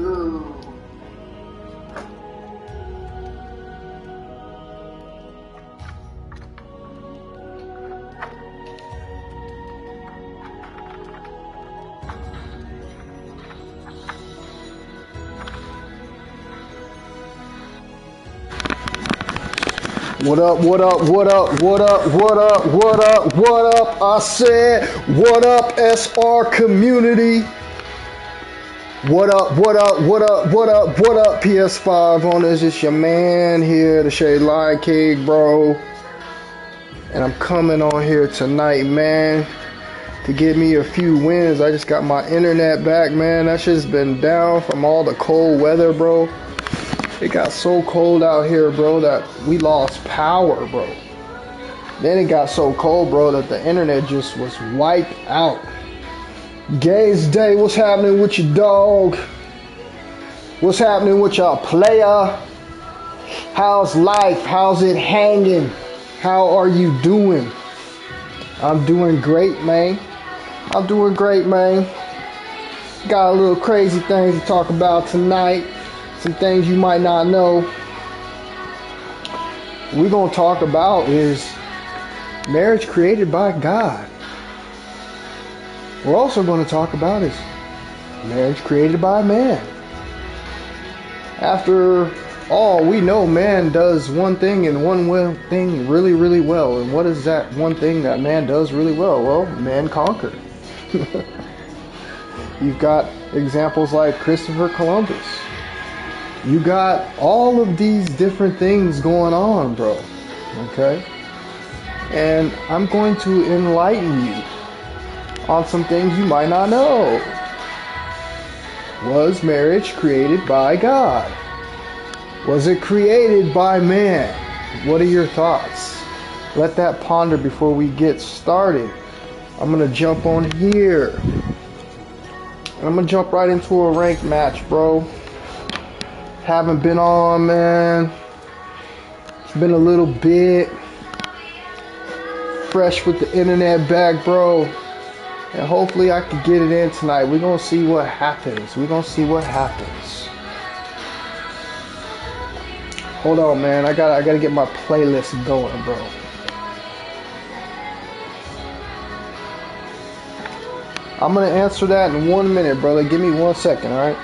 What up, what up, what up, what up, what up, what up, what up? I said, what up, SR community? What up, what up, what up, what up, what up, PS5 owners? It's your man here, the Shade Lion King, bro. And I'm coming on here tonight, man, to get me a few wins. I just got my internet back, man. That shit's been down from all the cold weather, bro. It got so cold out here, bro, that we lost power, bro. Then it got so cold, bro, that the internet just was wiped out. Gaze Day, what's happening with your dog? What's happening with y'all player? How's life? How's it hanging? How are you doing? I'm doing great, man. I'm doing great, man. Got a little crazy things to talk about tonight. Some things you might not know. We're going to talk about is marriage created by God. We're also going to talk about is marriage created by man. After all, we know man does one thing and one thing really, really well. And what is that one thing that man does really well? Well, man conquer. You've got examples like Christopher Columbus. You got all of these different things going on, bro. Okay? And I'm going to enlighten you on some things you might not know. Was marriage created by God? Was it created by man? What are your thoughts? Let that ponder before we get started. I'm going to jump on here. And I'm going to jump right into a ranked match, bro. Haven't been on, man. It's been a little bit. Fresh with the internet back, bro. And hopefully I can get it in tonight. We're going to see what happens. We're going to see what happens. Hold on, man. I gotta get my playlist going, bro. I'm going to answer that in 1 minute, brother. Give me 1 second, all right?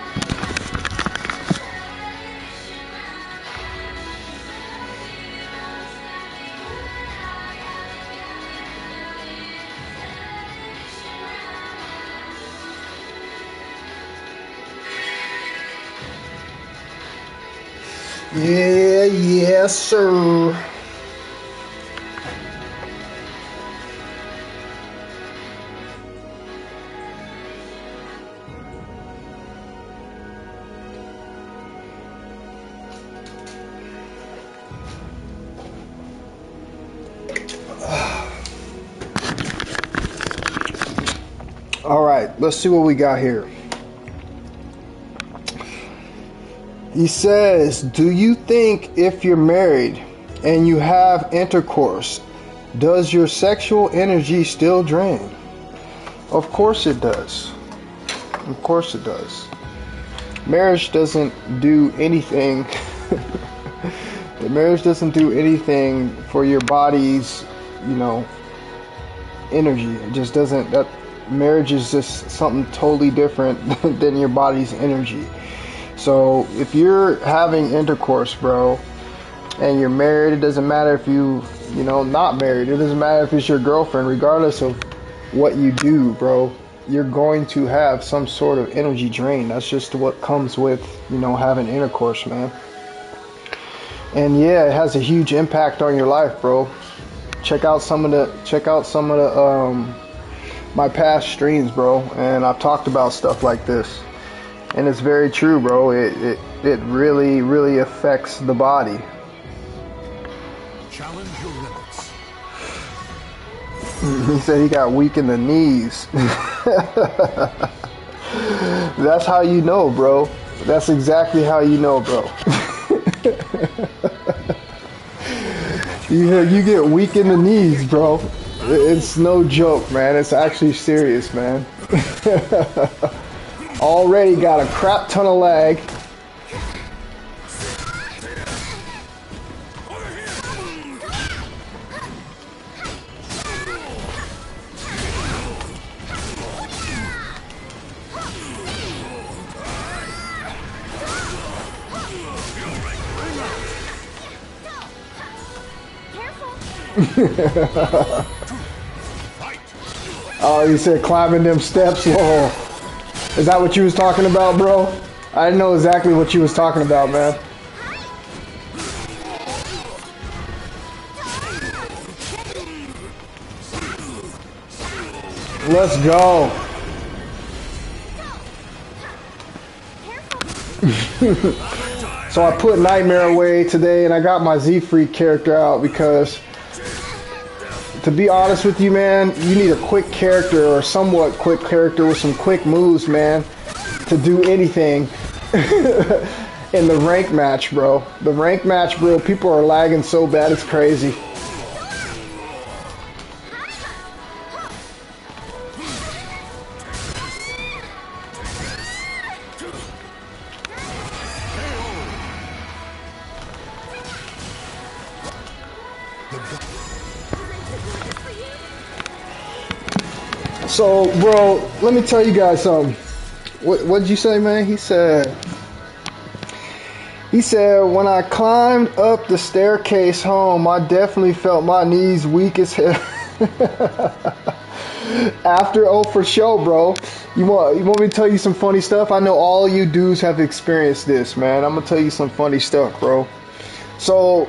Yeah, yes, sir. All right, let's see what we got here. He says, do you think if you're married and you have intercourse, does your sexual energy still drain? Of course it does. Of course it does. Marriage doesn't do anything. Marriage doesn't do anything for your body's, energy. It just doesn't. That marriage is just something totally different than your body's energy. So if you're having intercourse, bro, and you're married, it doesn't matter if not married. It doesn't matter if it's your girlfriend. Regardless of what you do, bro, you're going to have some sort of energy drain. That's just what comes with, having intercourse, man. And yeah, it has a huge impact on your life, bro. Check out some of the my past streams, bro, and I've talked about stuff like this. And it's very true, bro. It really, really affects the body. Challenge your limits. He said he got weak in the knees. That's how you know, bro. That's exactly how you know, bro. You get weak in the knees, bro. It's no joke, man. It's actually serious, man. Already got a crap ton of lag. Oh, you said climbing them steps? Whoa. Is that what you was talking about, bro? I didn't know exactly what you was talking about, man. Let's go. So I put Nightmare away today and I got my Z-Freak character out because, to be honest with you, man, you need a quick character or somewhat quick character with some quick moves, man, to do anything in the rank match, bro. The rank match, bro, people are lagging so bad, it's crazy. So, bro, let me tell you guys something. What'd you say, man? He said, when I climbed up the staircase home, I definitely felt my knees weak as hell. After, oh, for sure, bro. You want me to tell you some funny stuff? I know all you dudes have experienced this, man. I'm gonna tell you some funny stuff, bro. So,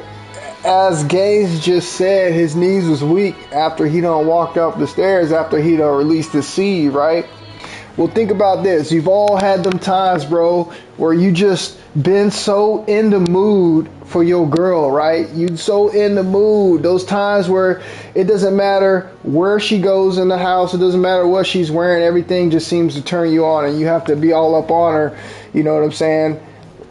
as Gaines just said, his knees was weak after he done walked up the stairs after he done released the seed, right? Well, think about this. You've all had them times, bro, where you just been so in the mood for your girl, right? You so in the mood. Those times where it doesn't matter where she goes in the house. It doesn't matter what she's wearing. Everything just seems to turn you on and you have to be all up on her, you know what I'm saying,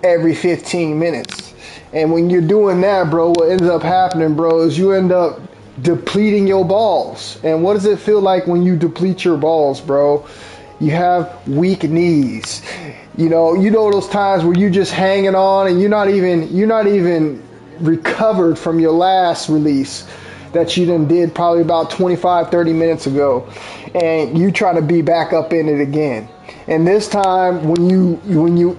every 15 minutes. And when you're doing that, bro, what ends up happening, bro, is you end up depleting your balls. And what does it feel like when you deplete your balls, bro? You have weak knees. You know those times where you just hanging on and you're not even recovered from your last release that you done did probably about 25-30 minutes ago, and you try to be back up in it again. And this time, when you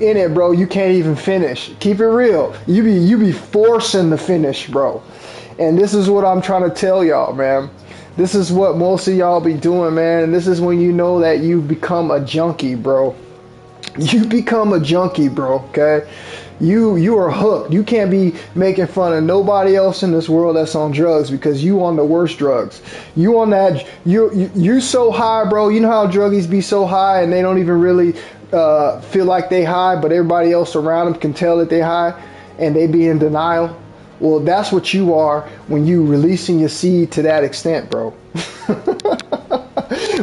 in it, bro, you can't even finish. Keep it real. You be forcing the finish, bro. And this is what I'm trying to tell y'all, man. This is what most of y'all be doing, man. And this is when you know that you become a junkie, bro. You become a junkie, bro. Okay. You are hooked. You can't be making fun of nobody else in this world that's on drugs because you on the worst drugs. You on that. You so high, bro. You know how druggies be so high and they don't even really feel like they high, but everybody else around them can tell that they high and they be in denial. Well, that's what you are when you releasing your seed to that extent, bro.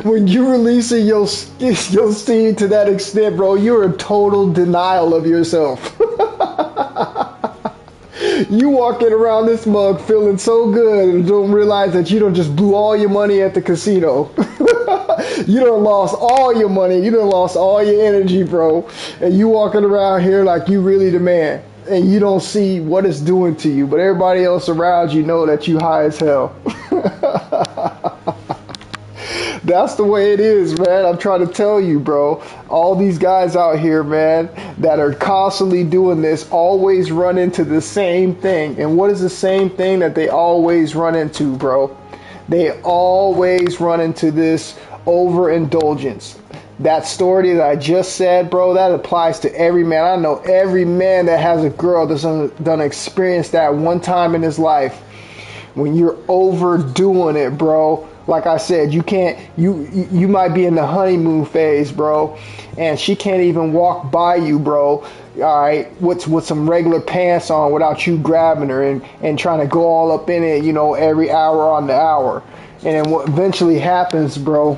When you releasing your seed to that extent, bro, you're in total denial of yourself. You walking around this mug feeling so good and don't realize that you done just blew all your money at the casino. You done lost all your money. You done lost all your energy, bro. And you walking around here like you really the man. And you don't see what it's doing to you. But everybody else around you know that you high as hell. That's the way it is, man. I'm trying to tell you, bro. All these guys out here, man, that are constantly doing this always run into the same thing. And what is the same thing that they always run into, bro? They always run into this overindulgence. That story that I just said, bro, that applies to every man. I know every man that has a girl that's done experience that one time in his life. When you're overdoing it, bro. Like I said, you might be in the honeymoon phase, bro, and she can't even walk by you, bro, all right, with some regular pants on without you grabbing her and trying to go all up in it, every hour on the hour. And then what eventually happens, bro,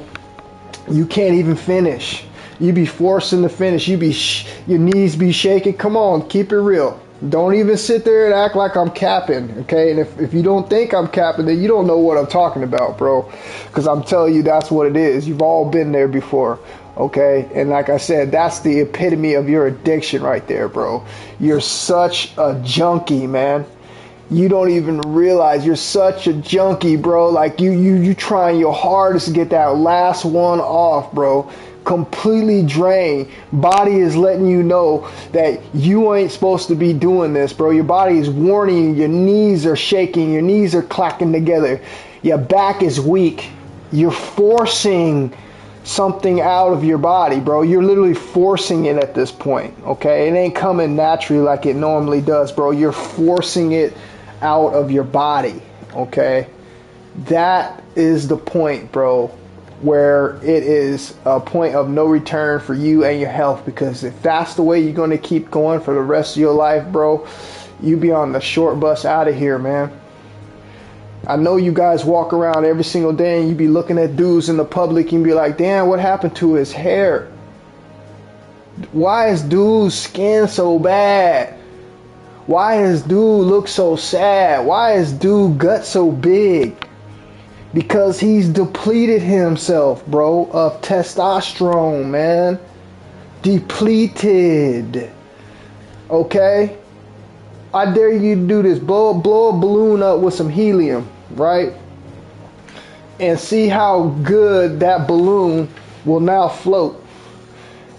you can't even finish. You be forcing to finish. Your knees be shaking. Come on, keep it real. Don't even sit there and act like I'm capping, okay? And if you don't think I'm capping, then you don't know what I'm talking about, bro. Because I'm telling you, that's what it is. You've all been there before. Okay, and like I said, that's the epitome of your addiction right there, bro. You're such a junkie, man. You don't even realize you're such a junkie, bro. Like you trying your hardest to get that last one off, bro. Completely drained. Body is letting you know that you ain't supposed to be doing this, bro. Your body is warning you. Your knees are shaking. Your knees are clacking together. Your back is weak. You're forcing something out of your body, bro. You're literally forcing it at this point, okay? It ain't coming naturally like it normally does, bro. You're forcing it out of your body, okay? That is the point, bro, where it is a point of no return for you and your health, because if that's the way you're going to keep going for the rest of your life, bro, you be on the short bus out of here, man. I know you guys walk around every single day and you be looking at dudes in the public and be like, damn, what happened to his hair? Why is dude's skin so bad? Why is dude look so sad? Why is dude gut so big? Because he's depleted himself, bro, of testosterone, man. Depleted. Okay? I dare you to do this. Blow a balloon up with some helium, right? And see how good that balloon will now float.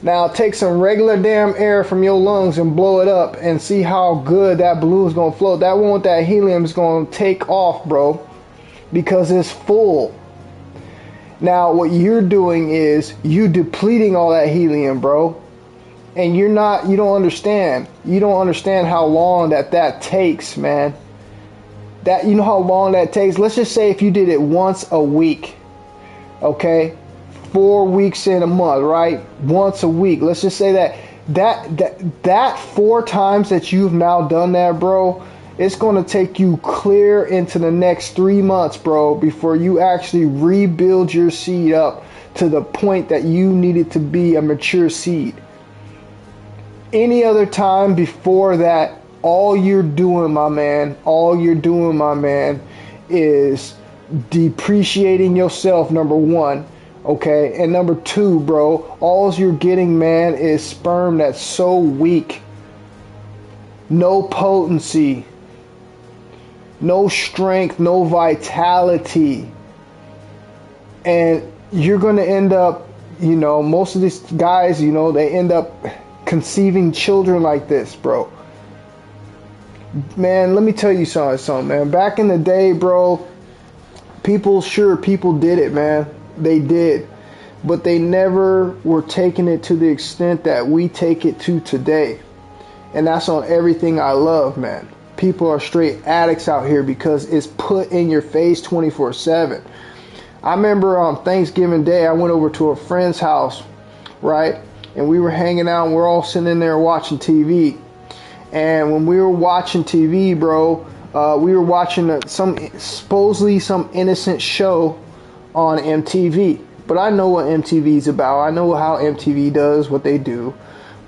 Now take some regular damn air from your lungs and blow it up and see how good that balloon is going to float. That one with that helium is going to take off, bro, because it's full. Now what you're doing is you depleting all that helium, bro. And you don't understand. You don't understand how long that takes, man. You know how long that takes? Let's just say if you did it once a week, okay? 4 weeks in a month, right? Once a week. Let's just say that 4 times that you've now done that, bro, it's going to take you clear into the next 3 months, bro, before you actually rebuild your seed up to the point that you need it to be a mature seed. Any other time before that, all you're doing, my man, is depreciating yourself, number one, okay? And number two, bro, all you're getting, man, is sperm that's so weak. No potency. No strength, no vitality. And you're going to end up, most of these guys, they end up conceiving children like this, bro. Man, let me tell you something, man. Back in the day, bro, people did it, man. They did. But they never were taking it to the extent that we take it to today. And that's on everything I love, man. People are straight addicts out here because it's put in your face 24/7. I remember on Thanksgiving Day, I went over to a friend's house, right? And we were hanging out and we're all sitting in there watching TV. And when we were watching TV, bro, we were watching supposedly some innocent show on MTV. But I know what MTV is about. I know how MTV does what they do.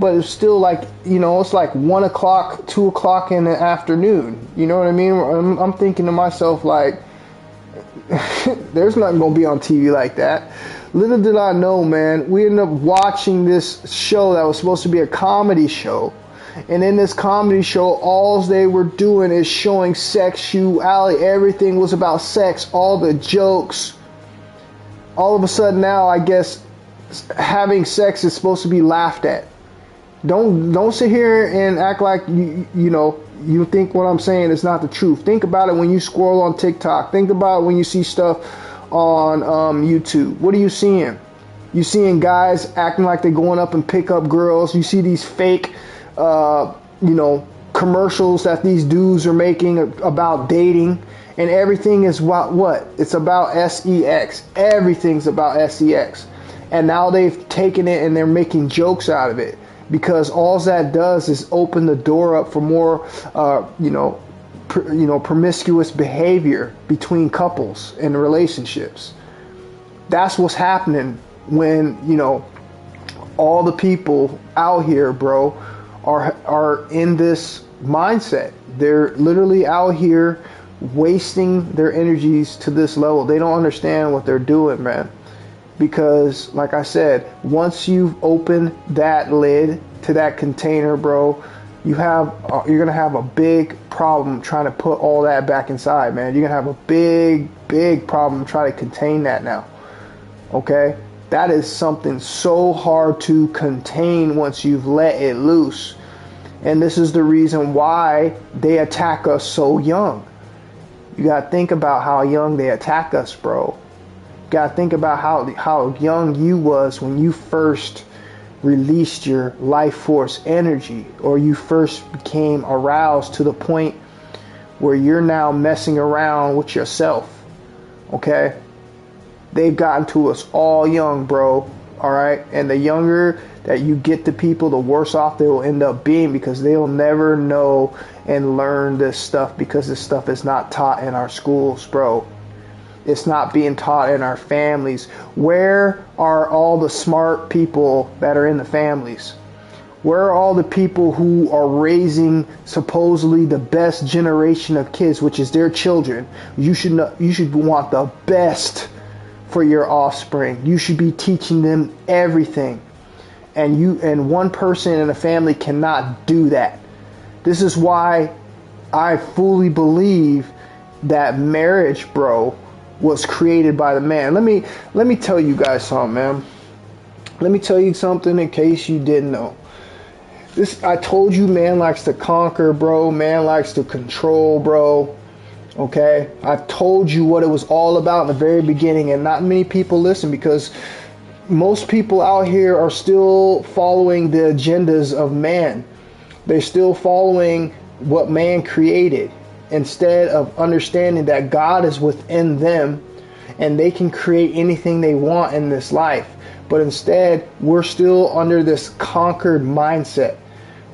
But it's still like, it's like 1 o'clock, 2 o'clock in the afternoon. You know what I mean? I'm thinking to myself, like, there's nothing going to be on TV like that. Little did I know, man, we ended up watching this show that was supposed to be a comedy show. And in this comedy show, all they were doing is showing sexuality. Everything was about sex, all the jokes. All of a sudden now, I guess, having sex is supposed to be laughed at. Don't sit here and act like you think what I'm saying is not the truth. Think about it when you scroll on TikTok. Think about it when you see stuff on YouTube. What are you seeing? You seeing guys acting like they're going up and pick up girls. You see these fake, commercials that these dudes are making about dating, and everything is what? It's about sex. Everything's about sex, and now they've taken it and they're making jokes out of it because all that does is open the door up for more, promiscuous behavior between couples and relationships. That's what's happening when, all the people out here, bro, are in this mindset. They're literally out here wasting their energies to this level. They don't understand what they're doing, man. Because like I said, once you've opened that lid to that container, bro, you're gonna have a big problem trying to put all that back inside, man. You're gonna have a big problem trying to contain that now. Okay? That is something so hard to contain once you've let it loose. And this is the reason why they attack us so young. You gotta think about how young they attack us, bro. You gotta think about how young you was when you first released your life force energy, or you first became aroused to the point where you're now messing around with yourself. Okay? They've gotten to us all young, bro. Alright? And the younger that you get to people, the worse off they will end up being, because they'll never know and learn this stuff, because this stuff is not taught in our schools, bro. It's not being taught in our families. Where are all the smart people that are in the families? Where are all the people who are raising supposedly the best generation of kids, which is their children? You should want the best for your offspring. You should be teaching them everything. And one person in a family cannot do that. This is why I fully believe that marriage, bro, was created by the man. Let me tell you guys something, man. Let me tell you something in case you didn't know. I told you, man likes to conquer, bro. Man likes to control, bro. Okay? I told you what it was all about in the very beginning, and not many people listen, because most people out here are still following the agendas of man. They're still following what man created, instead of understanding that God is within them and they can create anything they want in this life. But instead, we're still under this conquered mindset.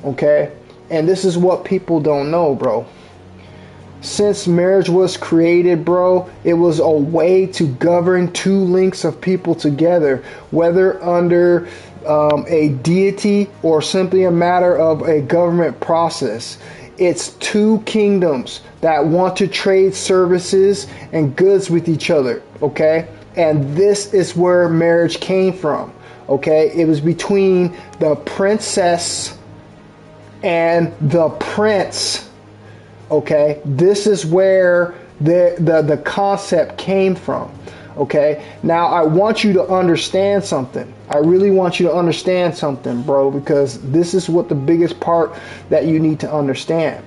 Okay? And this is what people don't know, bro. Since marriage was created, bro, it was a way to govern two links of people together, whether under a deity or simply a matter of a government process. It's two kingdoms that want to trade services and goods with each other, okay? And this is where marriage came from, okay? It was between the princess and the prince, okay? This is where the concept came from, okay? Now, I want you to understand something. I really want you to understand something, bro, because this is what the biggest part that you need to understand.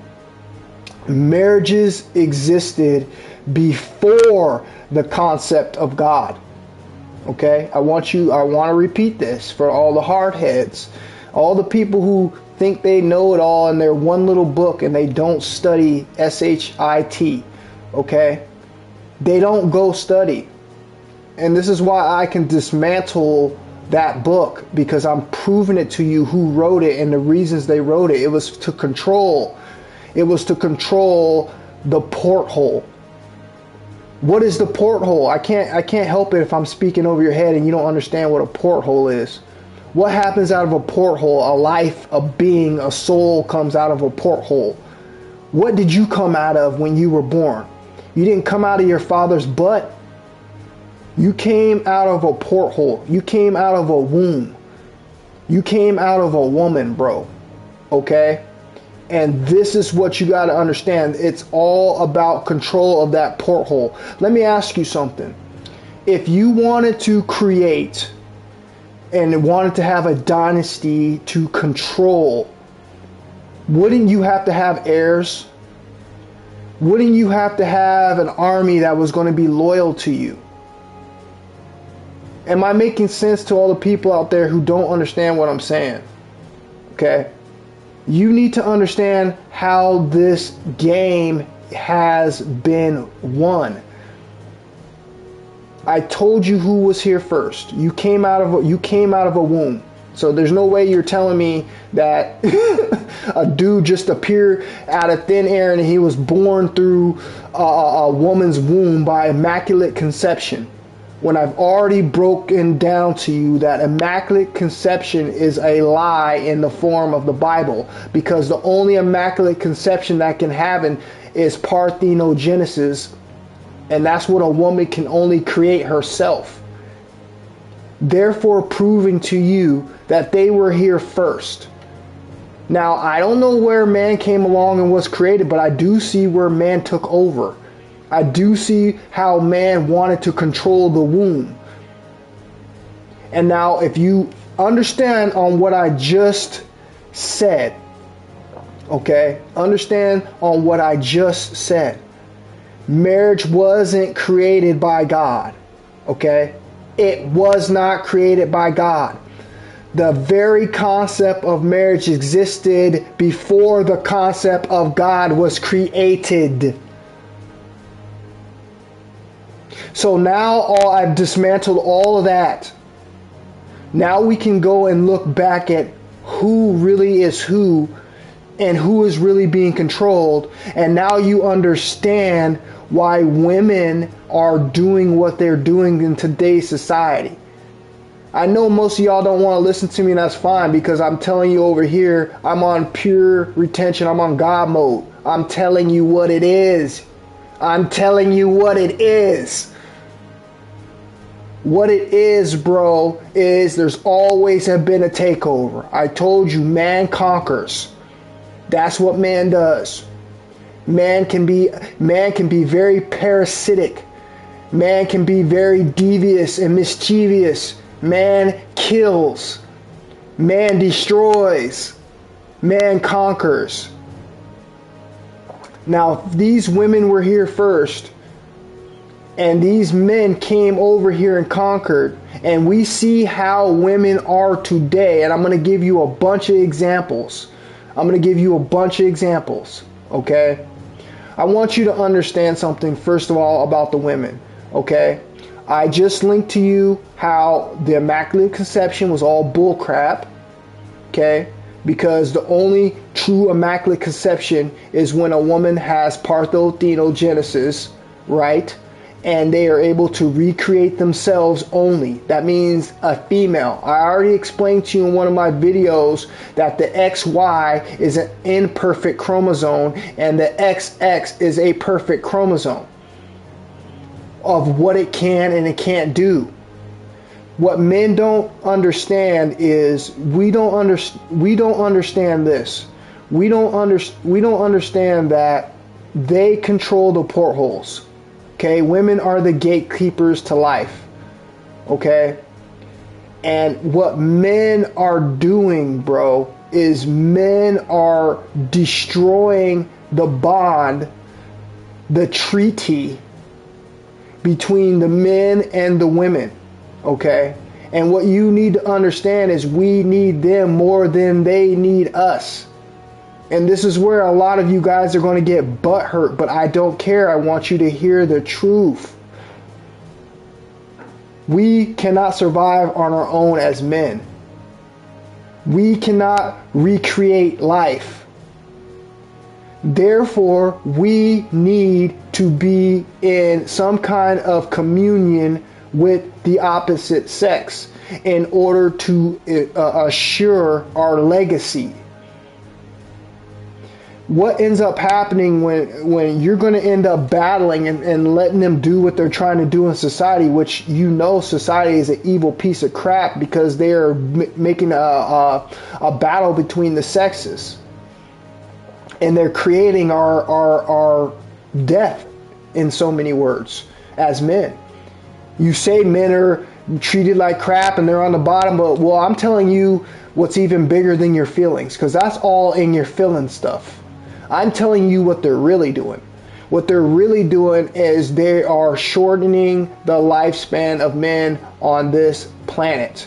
Marriages existed before the concept of God. Okay? I want to repeat this for all the hardheads, all the people who think they know it all in their one little book and they don't study SHIT. Okay? They don't go study. And this is why I can dismantle that book, because I'm proving it to you who wrote it and the reasons they wrote it. It was to control. It was to control the porthole. What is the porthole? I can't help it if I'm speaking over your head and you don't understand what a porthole is. What happens out of a porthole? A life, a being, a soul comes out of a porthole. What did you come out of when you were born? You didn't come out of your father's butt. You came out of a porthole. You came out of a womb. You came out of a woman, bro. Okay? And this is what you got to understand. It's all about control of that porthole. Let me ask you something. If you wanted to create and wanted to have a dynasty to control, wouldn't you have to have heirs? Wouldn't you have to have an army that was going to be loyal to you? Am I making sense to all the people out there who don't understand what I'm saying? Okay? You need to understand how this game has been won. I told you who was here first. You came out of a womb. So there's no way you're telling me that a dude just appeared out of thin air and he was born through a woman's womb by immaculate conception. When I've already broken down to you that immaculate conception is a lie in the form of the Bible, because the only immaculate conception that can happen is parthenogenesis, and that's what a woman can only create herself. therefore proving to you that they were here first. Now, I don't know where man came along and was created, but I do see where man took over. I do see how man wanted to control the womb. And now, if you understand on what I just said, okay, understand on what I just said. Marriage wasn't created by God, okay? It was not created by God. The very concept of marriage existed before the concept of God was created. So now I've dismantled all of that. Now we can go and look back at who really is who and who is really being controlled. And now you understand why women are doing what they're doing in today's society. I know most of y'all don't want to listen to me, and that's fine, because I'm telling you over here, I'm on pure retention. I'm on God mode. I'm telling you what it is. I'm telling you what it is. What it is, bro, is there's always have been a takeover. I told you, man conquers. That's what man does. Man can be very parasitic. Man can be very devious and mischievous. Man kills. Man destroys. Man conquers. Now, these women were here first, and these men came over here and conquered, and we see how women are today, and I'm going to give you a bunch of examples. Okay? I want you to understand something, first of all, about the women, okay? I just linked to you how the Immaculate Conception was all bullcrap, okay? Because the only true Immaculate Conception is when a woman has parthenogenesis, right? And they are able to recreate themselves only. That means a female. I already explained to you in one of my videos that the XY is an imperfect chromosome and the XX is a perfect chromosome of what it can and it can't do. What men don't understand is we don't understand this. We don't understand that they control the portholes. Okay, women are the gatekeepers to life. Okay? And what men are doing, bro, is men are destroying the bond, the treaty between the men and the women. Okay? And what you need to understand is we need them more than they need us. And this is where a lot of you guys are going to get butthurt, but I don't care. I want you to hear the truth. We cannot survive on our own as men. We cannot recreate life. Therefore, we need to be in some kind of communion with the opposite sex in order to assure our legacy. What ends up happening when you're going to end up battling and letting them do what they're trying to do in society, which you know society is an evil piece of crap because they are making a battle between the sexes, and they're creating our death in so many words as men. You say men are treated like crap and they're on the bottom, but well, I'm telling you what's even bigger than your feelings, because that's all in your feeling stuff. I'm telling you what they're really doing. What they're really doing is they are shortening the lifespan of men on this planet.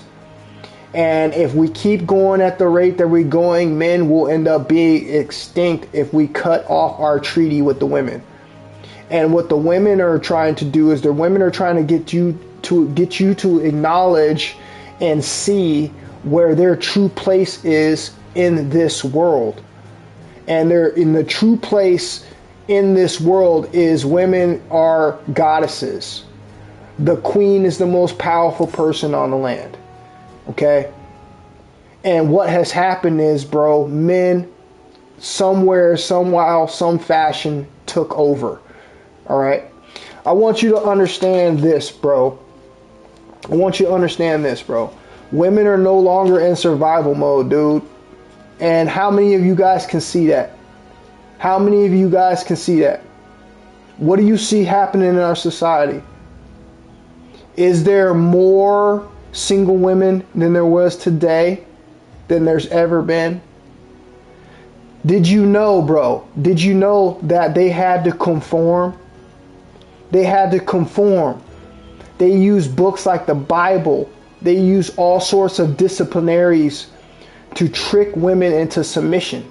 And if we keep going at the rate that we're going, men will end up being extinct if we cut off our treaty with the women. And what the women are trying to do is the women are trying to get you to acknowledge and see where their true place is in this world. And they're in the true place in this world is women are goddesses. The queen is the most powerful person on the land. Okay? And what has happened is, bro, men somewhere, somehow, some fashion took over. All right? I want you to understand this, bro. I want you to understand this, bro. Women are no longer in survival mode, dude. And how many of you guys can see that? How many of you guys can see that? What do you see happening in our society? Is there more single women than there was today than there's ever been? Did you know, bro? Did you know that they had to conform? They had to conform. They used books like the Bible. They used all sorts of disciplinaries to trick women into submission.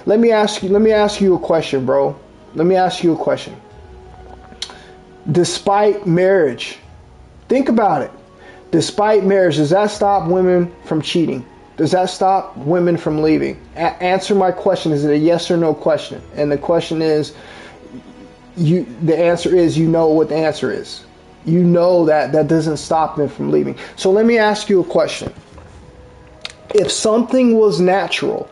Let me ask you a question, bro. Let me ask you a question. Despite marriage, think about it. Despite marriage, does that stop women from cheating? Does that stop women from leaving? Answer my question. Is it a yes or no question? And the question is, the answer is, you know what the answer is. You know that doesn't stop them from leaving. So let me ask you a question. If something was natural,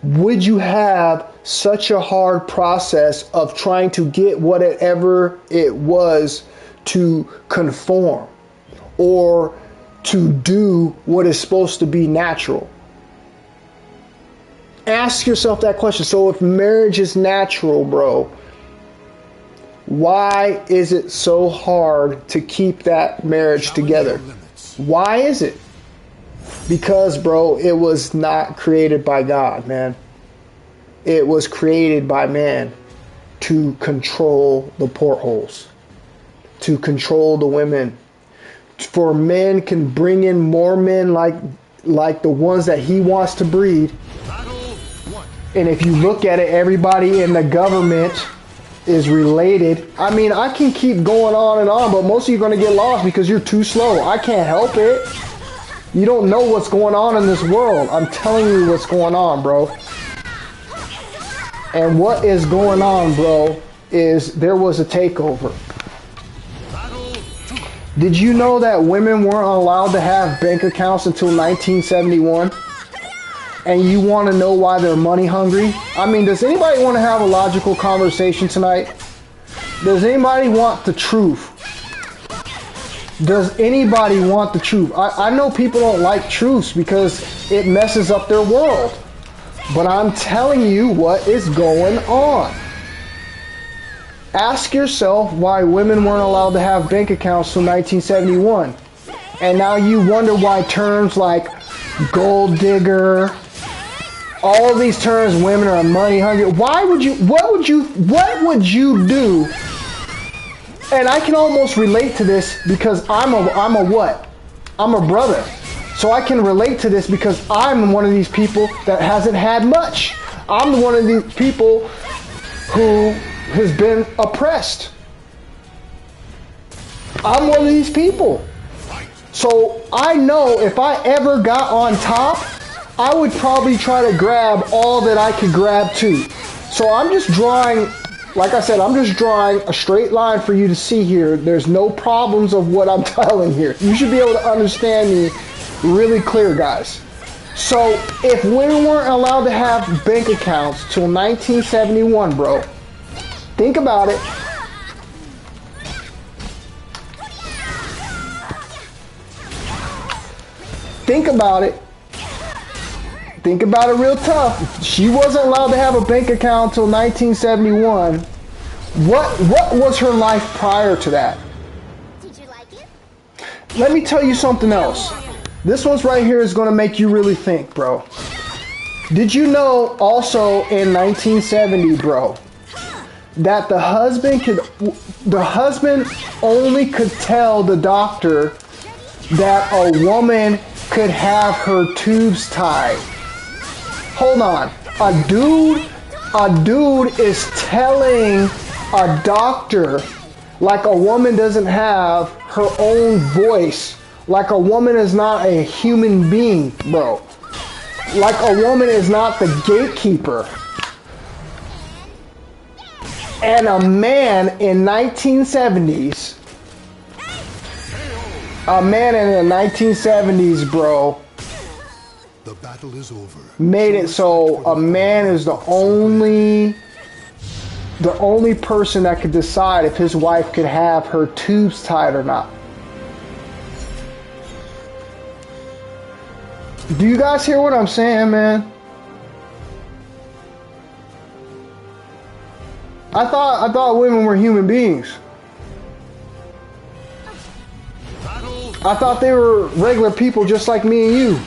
would you have such a hard process of trying to get whatever it was to conform or to do what is supposed to be natural? Ask yourself that question. So if marriage is natural, bro, why is it so hard to keep that marriage together? Why is it? Because, bro, it was not created by God, man. It was created by man to control the portholes, to control the women. For men can bring in more men like the ones that he wants to breed. And if you look at it, everybody in the government is related. I mean, I can keep going on and on, but most of you are going to get lost because you're too slow. I can't help it. You don't know what's going on in this world. I'm telling you what's going on, bro. And what is going on, bro, is there was a takeover. Did you know that women weren't allowed to have bank accounts until 1971? And you want to know why they're money hungry? I mean, does anybody want to have a logical conversation tonight? Does anybody want the truth? Does anybody want the truth? I know people don't like truths because it messes up their world. But I'm telling you what is going on. Ask yourself why women weren't allowed to have bank accounts till 1971. And now you wonder why terms like gold digger, all of these terms, women are money hungry. What would you do? And I can almost relate to this because I'm a what? I'm a brother. So I can relate to this because I'm one of these people that hasn't had much. I'm one of these people who has been oppressed. I'm one of these people. So I know if I ever got on top, I would probably try to grab all that I could grab too. So I'm just drawing, like I said, I'm just drawing a straight line for you to see here. There's no problems of what I'm telling here. You should be able to understand me really clear, guys. So if women weren't allowed to have bank accounts till 1971, bro, think about it. Think about it. Think about it real tough. She wasn't allowed to have a bank account until 1971. What was her life prior to that? Did you like it? Let me tell you something else. This one's right here is going to make you really think, bro. Did you know also in 1970, bro, that the husband only could tell the doctor that a woman could have her tubes tied? Hold on. A dude is telling a doctor like a woman doesn't have her own voice. Like a woman is not a human being, bro. Like a woman is not the gatekeeper. And a man in 1970s, bro, the battle is over. Made it so a man is the only person that could decide if his wife could have her tubes tied or not. Do you guys hear what I'm saying, man? I thought women were human beings. I thought they were regular people just like me and you.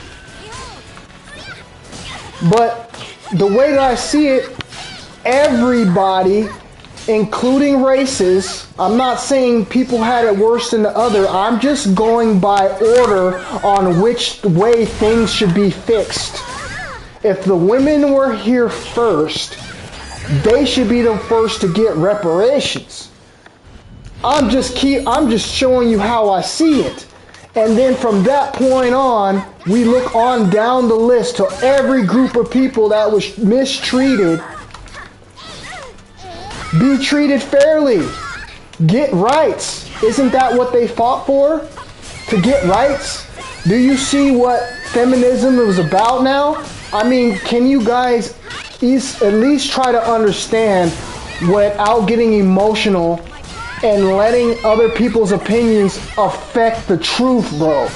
But the way that I see it, everybody, including races, I'm not saying people had it worse than the other. I'm just going by order on which way things should be fixed. If the women were here first, they should be the first to get reparations. I'm just showing you how I see it. And then from that point on, we look on down the list to every group of people that was mistreated. Be treated fairly. Get rights. Isn't that what they fought for? To get rights? Do you see what feminism was about now? I mean, can you guys at least try to understand without getting emotional and letting other people's opinions affect the truth, bro?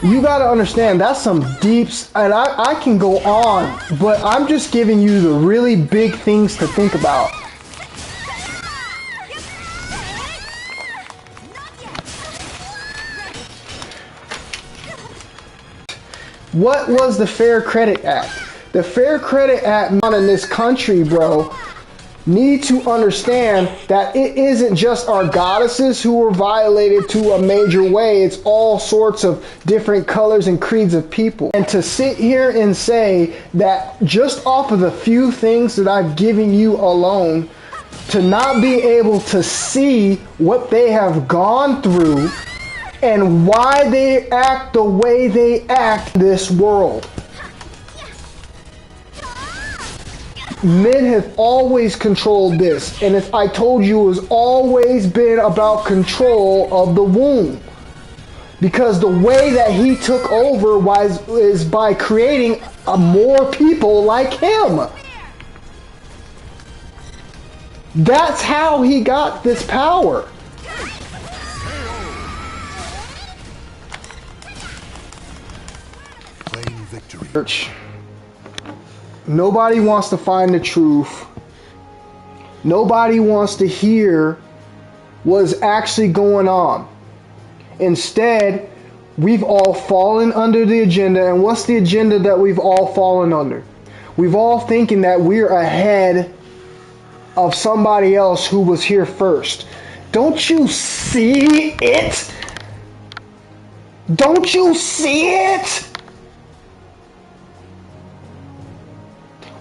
You gotta understand, that's some deeps, and I can go on, but I'm just giving you the really big things to think about. What was the Fair Credit Act? The Fair Credit Act in this country, bro, need to understand that it isn't just our goddesses who were violated to a major way. It's all sorts of different colors and creeds of people. And to sit here and say that just off of the few things that I've given you alone, to not be able to see what they have gone through and why they act the way they act in this world. Men have always controlled this, and if I told you, it's always been about control of the womb. Because the way that he took over is by creating more people like him. That's how he got this power. Church. Nobody wants to find the truth. Nobody wants to hear what's actually going on. Instead, we've all fallen under the agenda. And what's the agenda that we've all fallen under? We've all thinking that we're ahead of somebody else who was here first. Don't you see it? Don't you see it?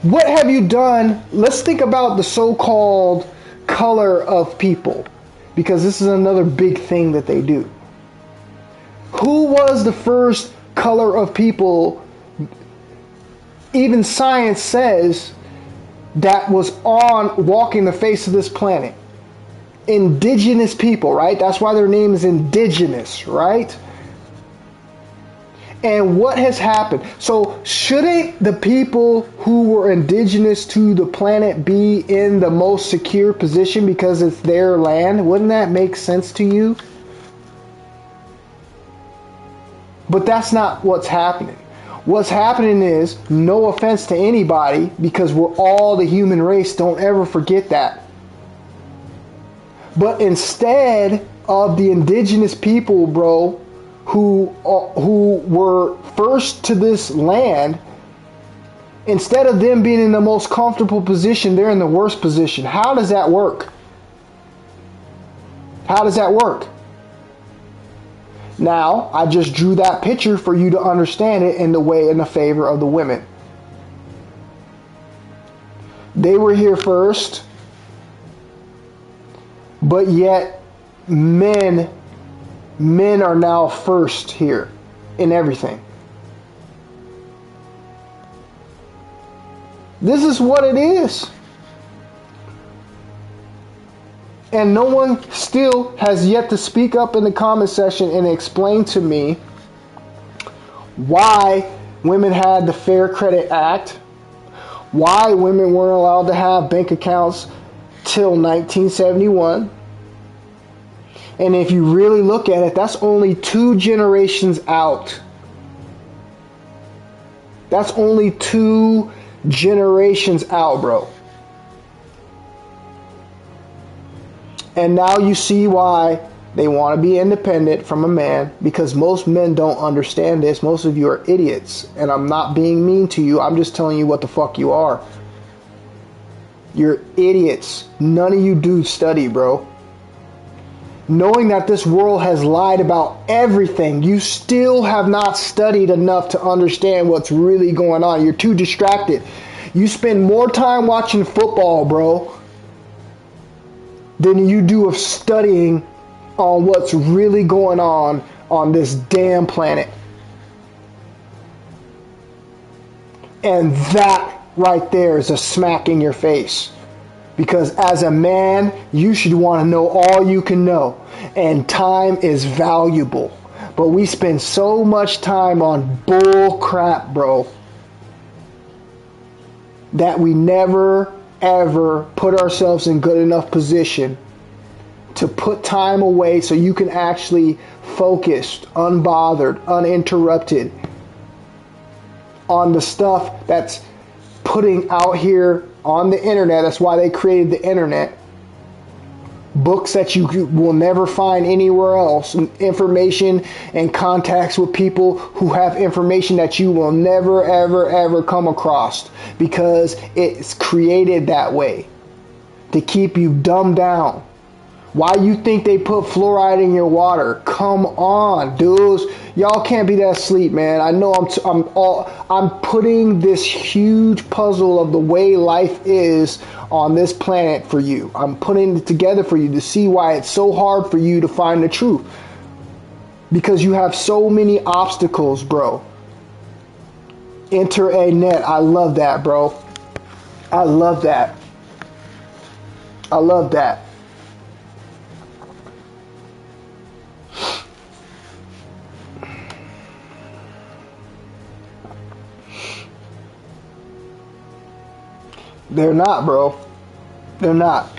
What have you done? Let's think about the so-called color of people, because this is another big thing that they do. Who was the first color of people? Even science says that was walking the face of this planet. Indigenous people, right? That's why their name is indigenous, right? And what has happened? So shouldn't the people who were indigenous to the planet be in the most secure position because it's their land? Wouldn't that make sense to you? But that's not what's happening. What's happening is, no offense to anybody, because we're all the human race, don't ever forget that. But instead of the indigenous people, bro, who were first to this land, instead of them being in the most comfortable position, they're in the worst position. How does that work? How does that work? Now, I just drew that picture for you to understand it in the favor of the women. They were here first, but yet men are now first here in everything. This is what it is. And no one still has yet to speak up in the comment section and explain to me why women had the Fair Credit Act, why women weren't allowed to have bank accounts till 1971. And if you really look at it, that's only 2 generations out. That's only 2 generations out, bro. And now you see why they want to be independent from a man, because most men don't understand this. Most of you are idiots. And I'm not being mean to you. I'm just telling you what the fuck you are. You're idiots. None of you do study, bro. Knowing that this world has lied about everything, you still have not studied enough to understand what's really going on. You're too distracted. You spend more time watching football, bro, than you do of studying on what's really going on this damn planet. And that right there is a smack in your face. Because as a man, you should want to know all you can know. And time is valuable. But we spend so much time on bull crap, bro, that we never, ever put ourselves in good enough position to put time away so you can actually focus, unbothered, uninterrupted on the stuff that's putting out here on the internet. That's why they created the internet. Books that you will never find anywhere else. Information and contacts with people who have information that you will never, ever, ever come across. Because it's created that way. To keep you dumbed down. Why you think they put fluoride in your water? Come on, dudes. Y'all can't be that asleep, man. I know I'm putting this huge puzzle of the way life is on this planet for you. I'm putting it together for you to see why it's so hard for you to find the truth. Because you have so many obstacles, bro. Enter a net. I love that, bro. I love that. I love that. They're not, bro. They're not.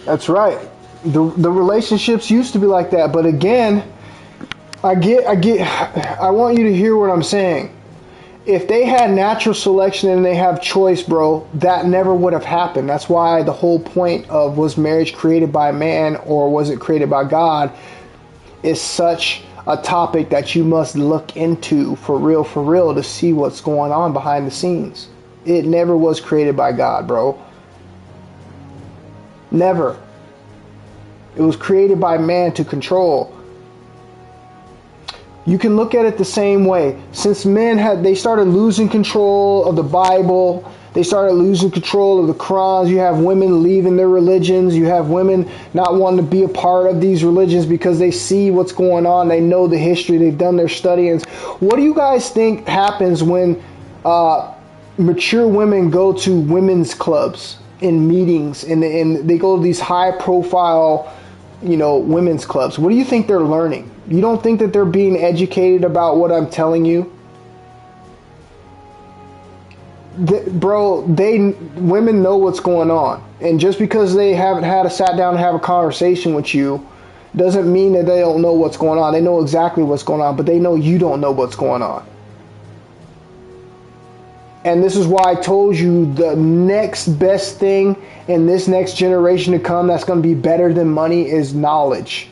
That's right. The relationships used to be like that, but again, I want you to hear what I'm saying. If they had natural selection and they have choice, bro, that never would have happened. That's why the whole point of was marriage created by man or was it created by God is such a topic that you must look into for real to see what's going on behind the scenes. It never was created by God, bro. Never. It was created by man to control. You can look at it the same way. Since they started losing control of the Bible, they started losing control of the Qurans. You have women leaving their religions. You have women not wanting to be a part of these religions because they see what's going on. They know the history. They've done their studies. What do you guys think happens when mature women go to women's clubs in meetings and they go to these high-profile, women's clubs? What do you think they're learning? You don't think that they're being educated about what I'm telling you? Women know what's going on. And just because they haven't sat down and have a conversation with you doesn't mean that they don't know what's going on. They know exactly what's going on, but they know you don't know what's going on. And this is why I told you the next best thing in this next generation to come that's going to be better than money is knowledge.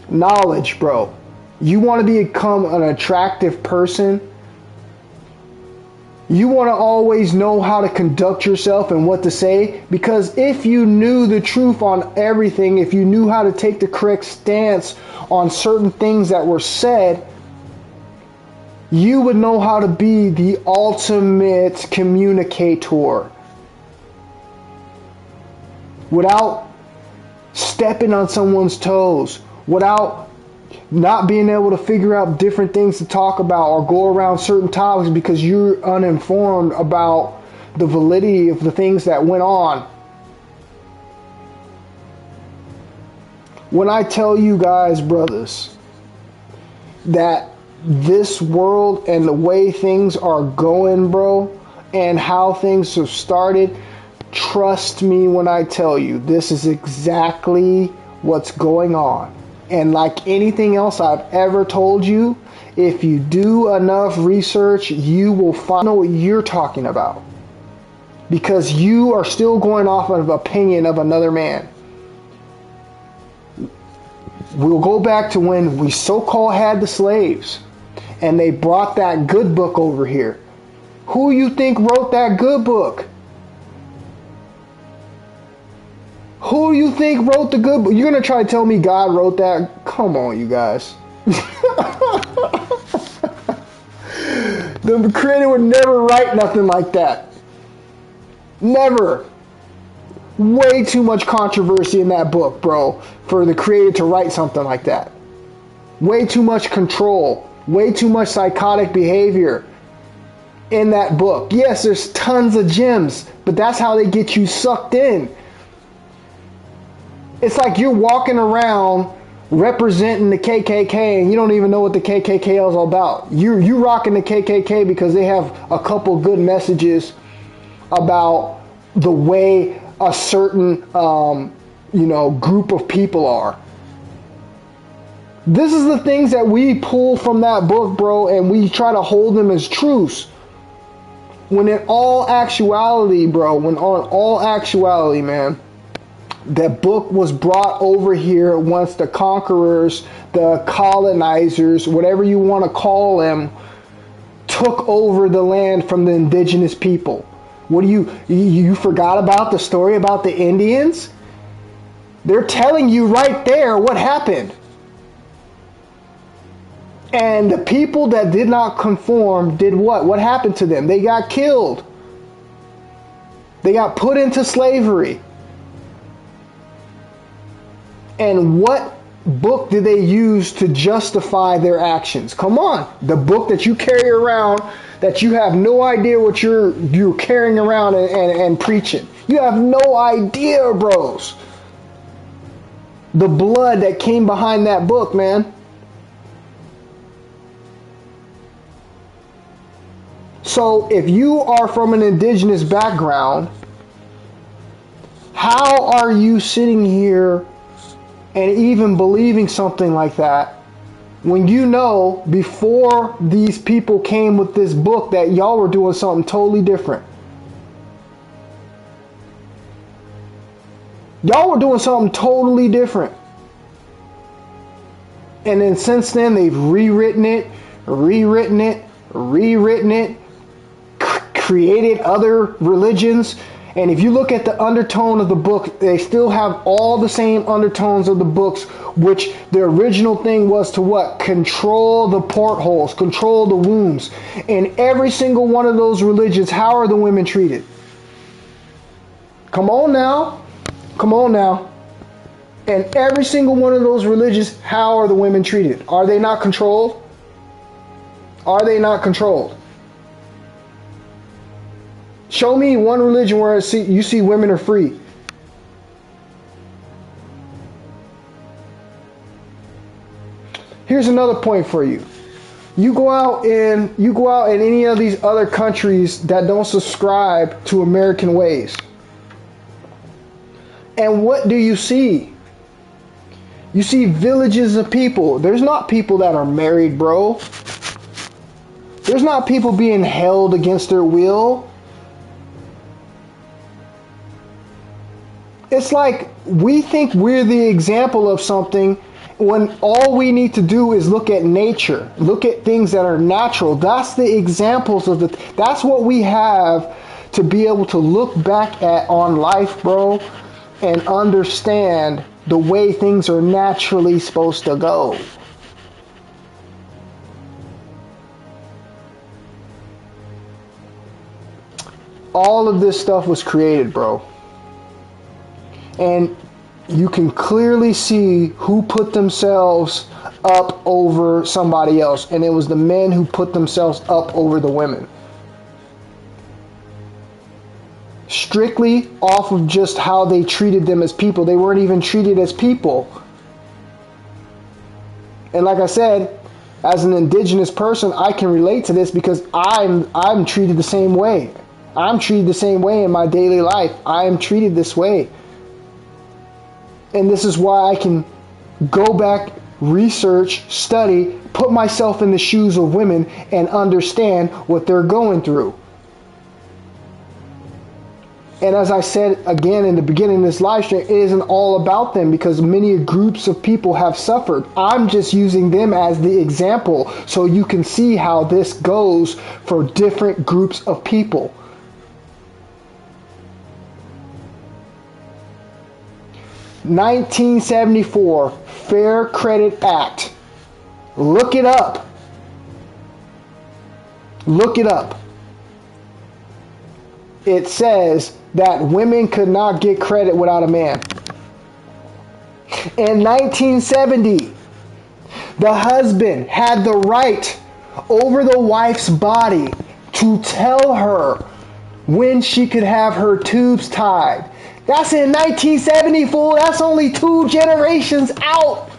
Knowledge, bro. You want to become an attractive person? You want to always know how to conduct yourself and what to say? Because if you knew the truth on everything, if you knew how to take the correct stance on certain things that were said, you would know how to be the ultimate communicator without stepping on someone's toes, without not being able to figure out different things to talk about or go around certain topics because you're uninformed about the validity of the things that went on. When I tell you guys, brothers, that this world and the way things are going, bro, and how things have started, trust me when I tell you, this is exactly what's going on. And like anything else I've ever told you, if you do enough research, you will find out what you're talking about. Because you are still going off of opinion of another man. We'll go back to when we so-called had the slaves and they brought that good book over here. Who you think wrote that good book? Who you think wrote the good book? You're going to try to tell me God wrote that? Come on, you guys. The creator would never write nothing like that. Never. Way too much controversy in that book, bro, for the creator to write something like that. Way too much control. Way too much psychotic behavior in that book. Yes, there's tons of gems, but that's how they get you sucked in. It's like you're walking around representing the KKK and you don't even know what the KKK is all about. You rocking the KKK because they have a couple good messages about the way a certain group of people are. This is the things that we pull from that book, bro, and we try to hold them as truths. When in all actuality, bro, man, that book was brought over here once the conquerors, the colonizers, whatever you want to call them, took over the land from the indigenous people. What do you forgot about the story about the Indians? They're telling you right there what happened. And the people that did not conform did what? What happened to them? They got killed. They got put into slavery. And what book did they use to justify their actions? Come on. The book that you carry around that you have no idea what you're carrying around and preaching. You have no idea, bros. The blood that came behind that book, man. So if you are from an indigenous background, how are you sitting here and even believing something like that when you know before these people came with this book that y'all were doing something totally different? Y'all were doing something totally different. And then since then they've rewritten it, created other religions. And if you look at the undertone of the book, they still have all the same undertones of the books, which the original thing was to what? Control the portholes, control the wombs. In every single one of those religions, how are the women treated? Come on now. In every single one of those religions, how are the women treated? Are they not controlled? Are they not controlled? Show me one religion where you see women are free. Here's another point for you. You go out in any of these other countries that don't subscribe to American ways. And what do you see? You see villages of people. There's not people that are married, bro. There's not people being held against their will. It's like we think we're the example of something when all we need to do is look at nature, look at things that are natural. That's the examples of that's what we have to be able to look back at on life, bro, and understand the way things are naturally supposed to go. All of this stuff was created, bro. And you can clearly see who put themselves up over somebody else. And it was the men who put themselves up over the women. Strictly off of just how they treated them as people. They weren't even treated as people. And like I said, as an indigenous person, I can relate to this because I'm treated the same way. I'm treated the same way in my daily life. I am treated this way. And this is why I can go back, research, study, put myself in the shoes of women and understand what they're going through. And as I said again in the beginning of this live stream, it isn't all about them because many groups of people have suffered. I'm just using them as the example so you can see how this goes for different groups of people. (1974) Fair Credit Act. Look it up. Look it up. It says that women could not get credit without a man. In 1970, the husband had the right over the wife's body to tell her when she could have her tubes tied. That's in 1970, fool. That's only 2 generations out.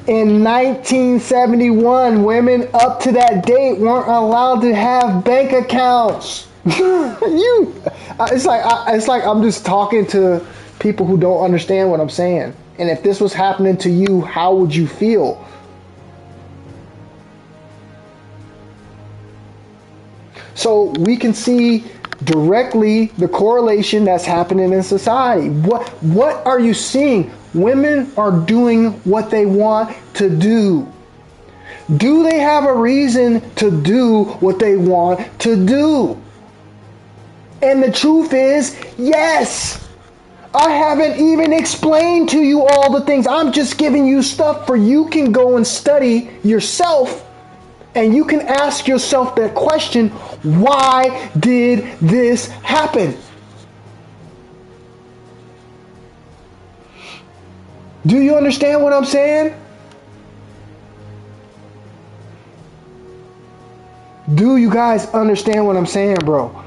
In 1971, women up to that date weren't allowed to have bank accounts. It's like I'm just talking to people who don't understand what I'm saying. And if this was happening to you, how would you feel? So we can see directly the correlation that's happening in society. What are you seeing? Women are doing what they want to do. Do they have a reason to do what they want to do? And the truth is, yes. I haven't even explained to you all the things. I'm just giving you stuff for you can go and study yourself. And you can ask yourself that question, why did this happen? Do you understand what I'm saying? Do you guys understand what I'm saying, bro?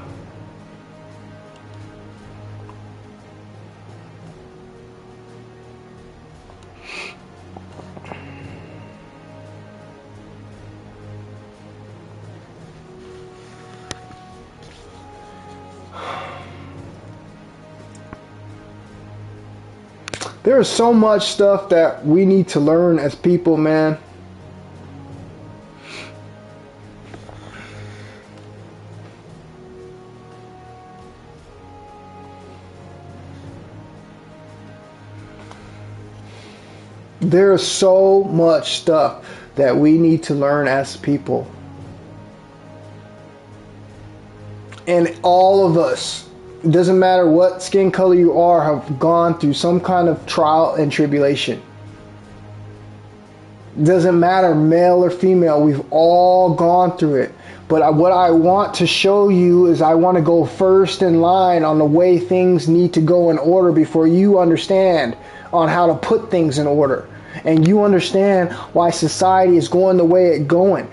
There is so much stuff that we need to learn as people, man. There is so much stuff that we need to learn as people. And all of us, it doesn't matter what skin color you are, have gone through some kind of trial and tribulation. It doesn't matter male or female, we've all gone through it. But what I want to show you is I want to go first in line on the way things need to go in order before you understand on how to put things in order. And you understand why society is going the way it's going.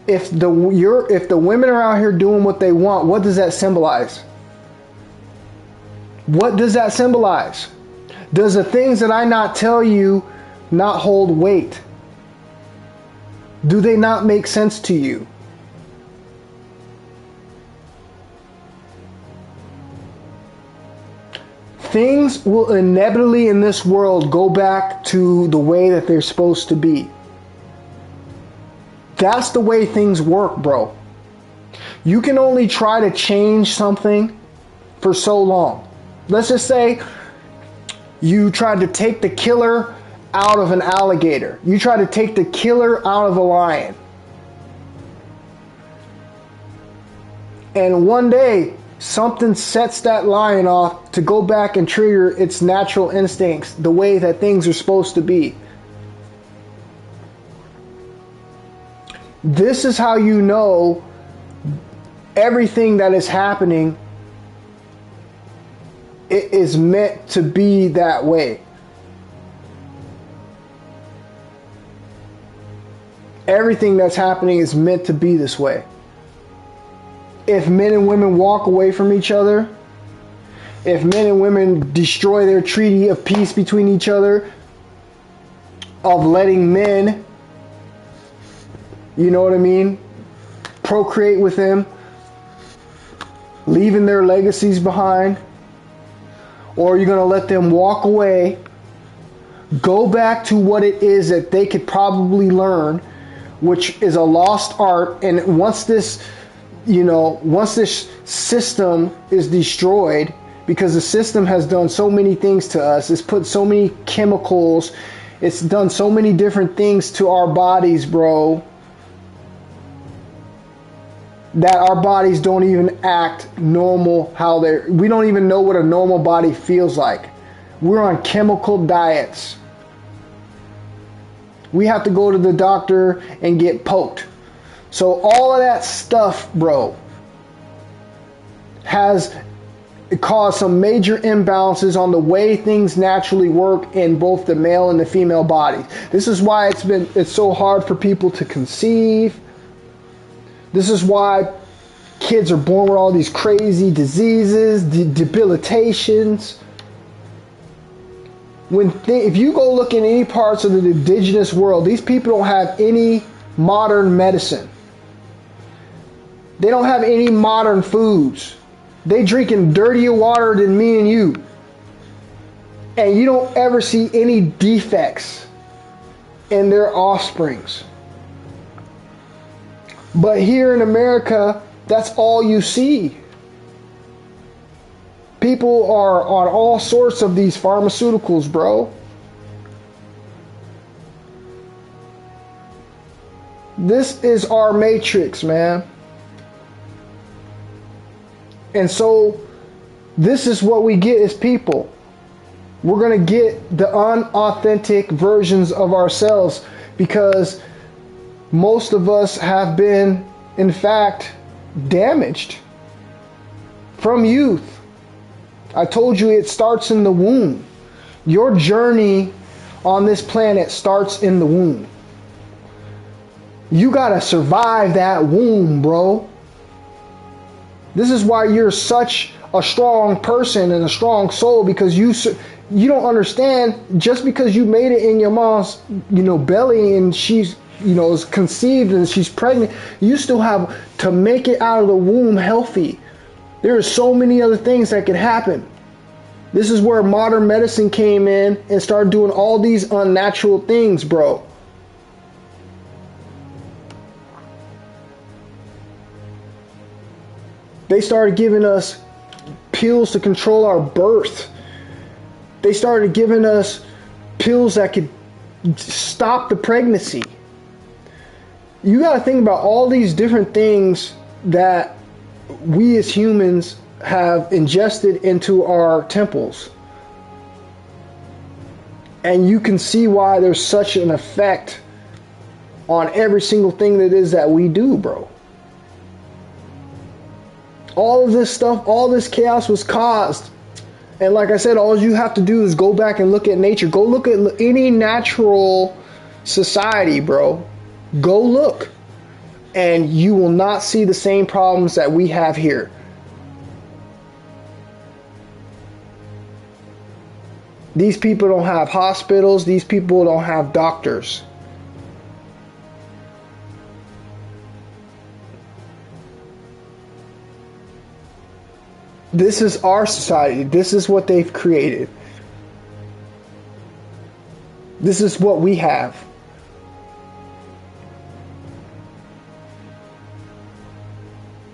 If the women are out here doing what they want, what does that symbolize? What does that symbolize? Does the things that I not tell you not hold weight? Do they not make sense to you? Things will inevitably in this world go back to the way that they're supposed to be. That's the way things work, bro. You can only try to change something for so long. Let's just say you tried to take the killer out of an alligator. You try to take the killer out of a lion. And one day, something sets that lion off to go back and trigger its natural instincts, the way that things are supposed to be. This is how you know everything that is happening, it is meant to be that way. Everything that's happening is meant to be this way. If men and women walk away from each other, if men and women destroy their treaty of peace between each other, of letting men, you know what I mean, procreate with them, leaving their legacies behind, or are you going to let them walk away, go back to what it is that they could probably learn, which is a lost art, and once this system is destroyed, because the system has done so many things to us, it's put so many chemicals, it's done so many different things to our bodies, bro, that our bodies don't even act normal. We don't even know what a normal body feels like. We're on chemical diets. We have to go to the doctor and get poked. So all of that stuff, bro, has caused some major imbalances on the way things naturally work in both the male and the female bodies. This is why it's so hard for people to conceive. This is why kids are born with all these crazy diseases, debilitations. If you go look in any parts of the indigenous world, these people don't have any modern medicine. They don't have any modern foods. They drinking dirtier water than me and you. And you don't ever see any defects in their offsprings. But here in America, that's all you see. People are on all sorts of these pharmaceuticals, bro. This is our matrix, man. And so this is what we get as people. We're going to get the unauthentic versions of ourselves because most of us have been, in fact, damaged from youth. I told you it starts in the womb. Your journey on this planet starts in the womb. You got to survive that womb, bro. This is why you're such a strong person and a strong soul, because you don't understand, just because you made it in your mom's belly and she's is conceived and she's pregnant, you still have to make it out of the womb healthy. There are so many other things that could happen. This is where modern medicine came in and started doing all these unnatural things, bro. They started giving us pills to control our birth. They started giving us pills that could stop the pregnancy. You got to think about all these different things that we as humans have ingested into our temples. And you can see why there's such an effect on every single thing that is that we do, bro. All of this stuff, all this chaos was caused. And like I said, all you have to do is go back and look at nature. Go look at any natural society, bro. Go look. And you will not see the same problems that we have here. These people don't have hospitals. These people don't have doctors. This is our society. This is what they've created. This is what we have.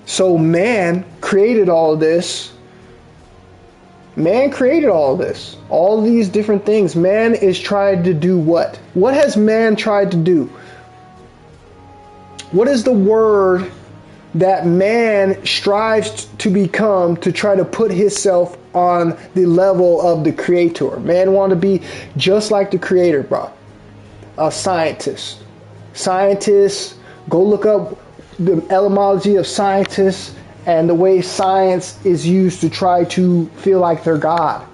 So man created all of this. Man created all of this. All of these different things. Man is trying to do what? What has man tried to do? What is the word that man strives to become to try to put himself on the level of the creator? Man want to be just like the creator, bro. A scientist. Scientists, go look up the etymology of scientists and the way science is used to try to feel like they're God.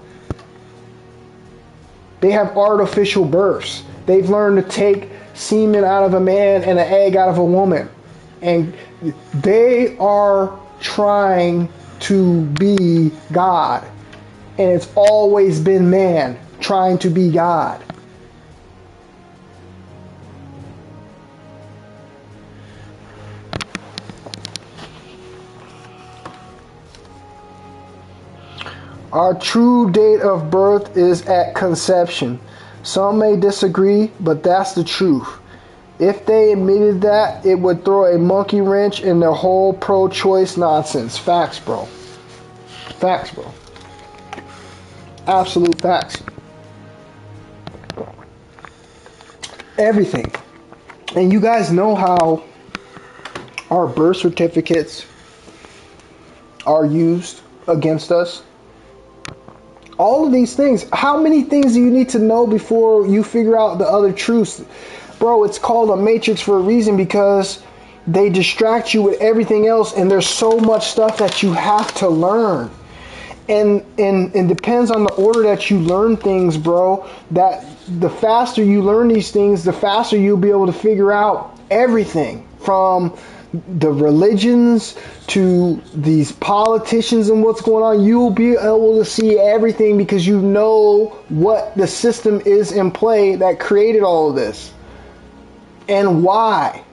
They have artificial births. They've learned to take semen out of a man and an egg out of a woman. And they are trying to be God. And it's always been man trying to be God. Our true date of birth is at conception. Some may disagree, but that's the truth. If they admitted that, it would throw a monkey wrench in their whole pro-choice nonsense. Facts, bro. Facts, bro. Absolute facts. Everything. And you guys know how our birth certificates are used against us. All of these things. How many things do you need to know before you figure out the other truths? Bro, it's called a matrix for a reason, because they distract you with everything else, and there's so much stuff that you have to learn. And depends on the order that you learn things, bro. That the faster you learn these things, the faster you'll be able to figure out everything, from the religions to these politicians and what's going on. You'll be able to see everything because you know what the system is in play that created all of this and why.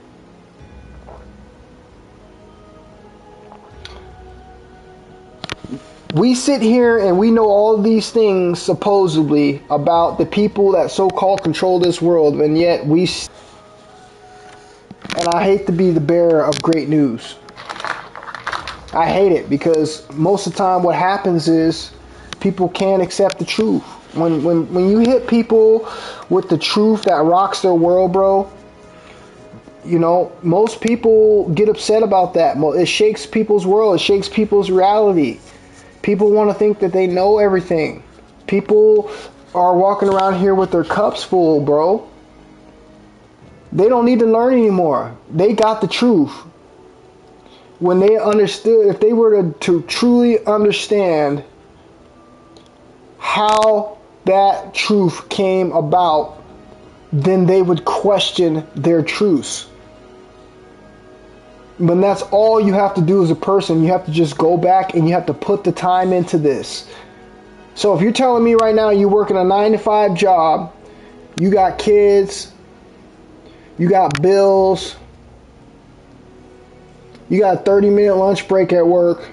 We sit here and we know all of these things supposedly about the people that so-called control this world, and yet and I hate to be the bearer of great news. I hate it because most of the time what happens is people can't accept the truth. When you hit people with the truth that rocks their world, bro, you know, most people get upset about that. It shakes people's world. It shakes people's reality. People want to think that they know everything. People are walking around here with their cups full, bro. They don't need to learn anymore. They got the truth. When they understood, if they were to truly understand how that truth came about, then they would question their truths. But that's all you have to do as a person. You have to just go back and you have to put the time into this. So if you're telling me right now you're working a 9-to-5 job, you got kids, you got bills, you got a 30-minute lunch break at work,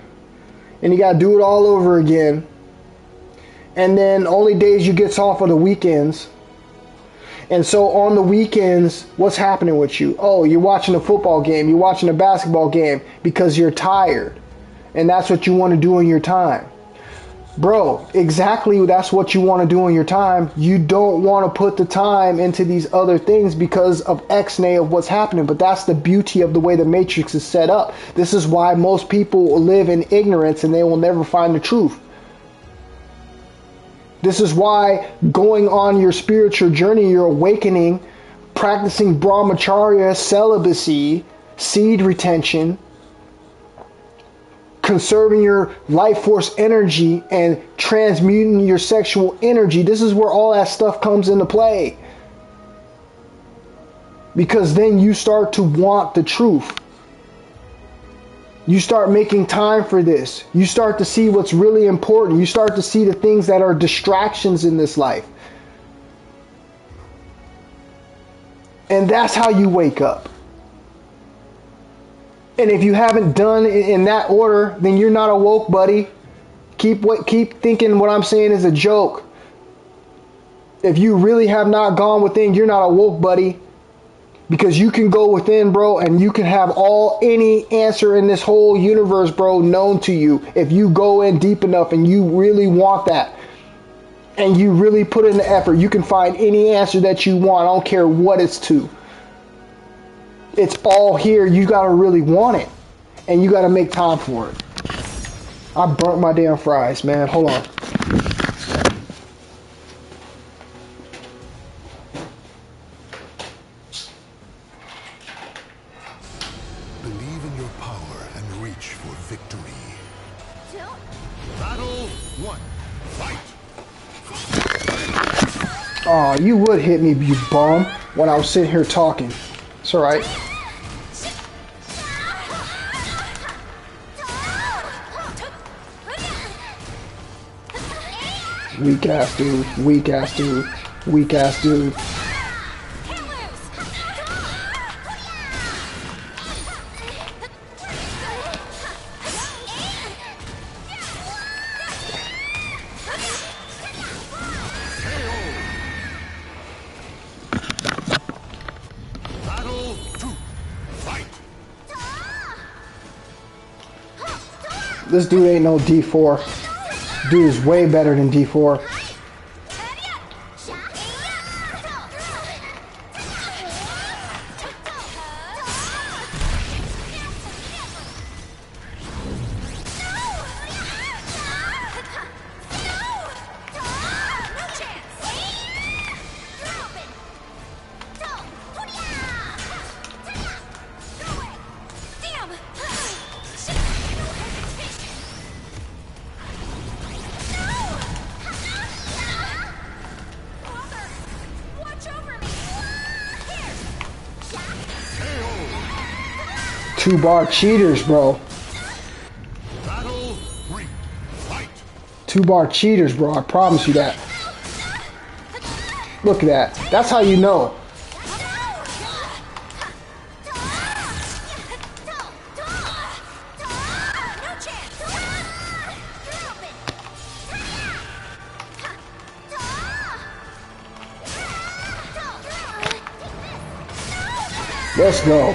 and you got to do it all over again. And then only days you get off are the weekends. And so on the weekends, what's happening with you? Oh, you're watching a football game, you're watching a basketball game because you're tired. And that's what you want to do in your time. Bro, exactly, that's what you want to do in your time. You don't want to put the time into these other things because of X-nay of what's happening. But that's the beauty of the way the Matrix is set up. This is why most people live in ignorance and they will never find the truth. This is why going on your spiritual journey, your awakening, practicing brahmacharya, celibacy, seed retention, conserving your life force energy, and transmuting your sexual energy. This is where all that stuff comes into play. Because then you start to want the truth. You start making time for this. You start to see what's really important. You start to see the things that are distractions in this life. And that's how you wake up. And if you haven't done it in that order, then you're not awoke, buddy. Keep thinking what I'm saying is a joke. If you really have not gone within, you're not awoke, buddy. Because you can go within, bro, and you can have any answer in this whole universe, bro, known to you. If you go in deep enough and you really want that, and you really put in the effort, you can find any answer that you want. I don't care what it's to. It's all here. You got to really want it. And you got to make time for it. I burnt my damn fries, man. Hold on. Believe in your power and reach for victory. Battle 1. Fight! Oh, you would hit me, you bum, when I was sitting here talking. It's alright. Weak ass dude. Weak ass dude. Weak ass dude. Battle 2. Fight. This dude ain't no D4. Dude is way better than D4. Two-bar cheaters, bro. Battle 3. Fight. Two-bar cheaters, bro. I promise you that. Look at that. That's how you know. Let's go.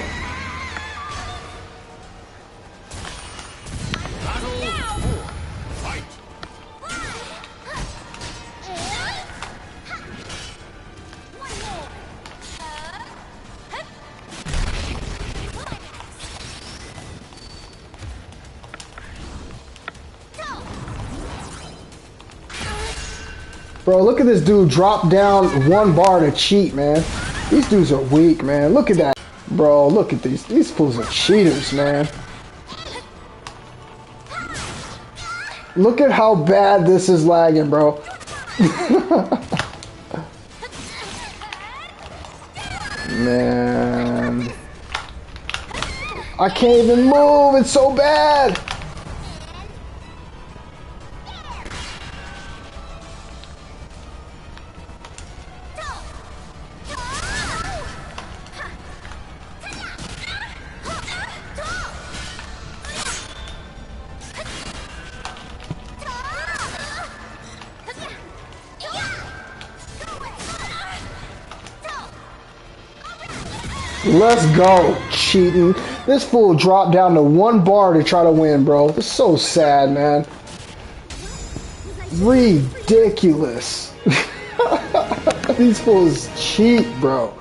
Bro, look at this dude drop down one bar to cheat, man. These dudes are weak, man. Look at that. Bro, look at these. These fools are cheaters, man. Look at how bad this is lagging, bro. Man. I can't even move. It's so bad. Let's go, cheating. This fool dropped down to one bar to try to win, bro. It's so sad, man. Ridiculous. These fools cheat, bro.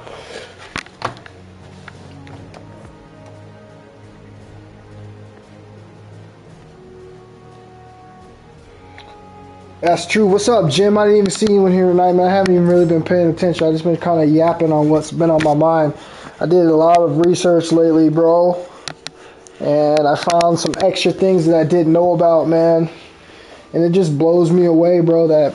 That's true. What's up, Jim? I didn't even see you in here tonight, man. I haven't even really been paying attention. I just been kind of yapping on what's been on my mind. I did a lot of research lately, bro. And I found some extra things that I didn't know about, man. And it just blows me away, bro, that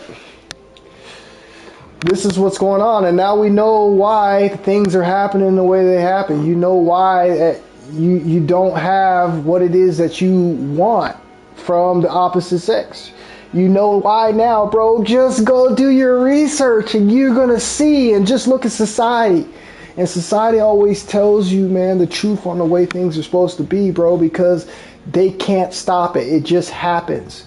this is what's going on. And now we know why things are happening the way they happen. You know why you don't have what it is that you want from the opposite sex. You know why now, bro. Just go do your research and you're going to see. And just look at society. And society always tells you, man, the truth on the way things are supposed to be, bro, because they can't stop it. It just happens.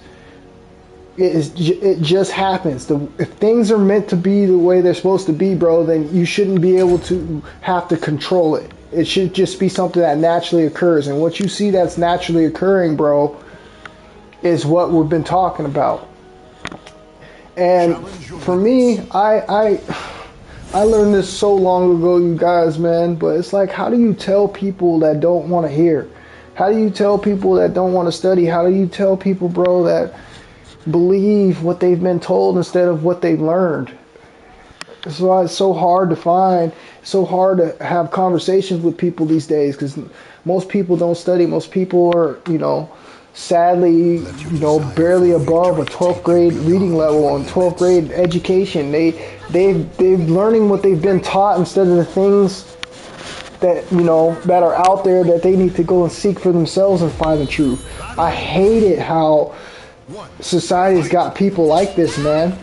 It just happens. If things are meant to be the way they're supposed to be, bro, then you shouldn't be able to have to control it. It should just be something that naturally occurs. And what you see that's naturally occurring, bro, is what we've been talking about. And for me, I learned this so long ago, you guys, man, but it's like, how do you tell people that don't want to hear? How do you tell people that don't want to study? How do you tell people, bro, that believe what they've been told instead of what they've learned? That's why it's so hard to find, so hard to have conversations with people these days, because most people don't study. Most people are, sadly, barely above a 12th grade reading level and 12th grade education. They're learning what they've been taught instead of the things that, that are out there that they need to go and seek for themselves and find the truth. I hate it how society's got people like this, man.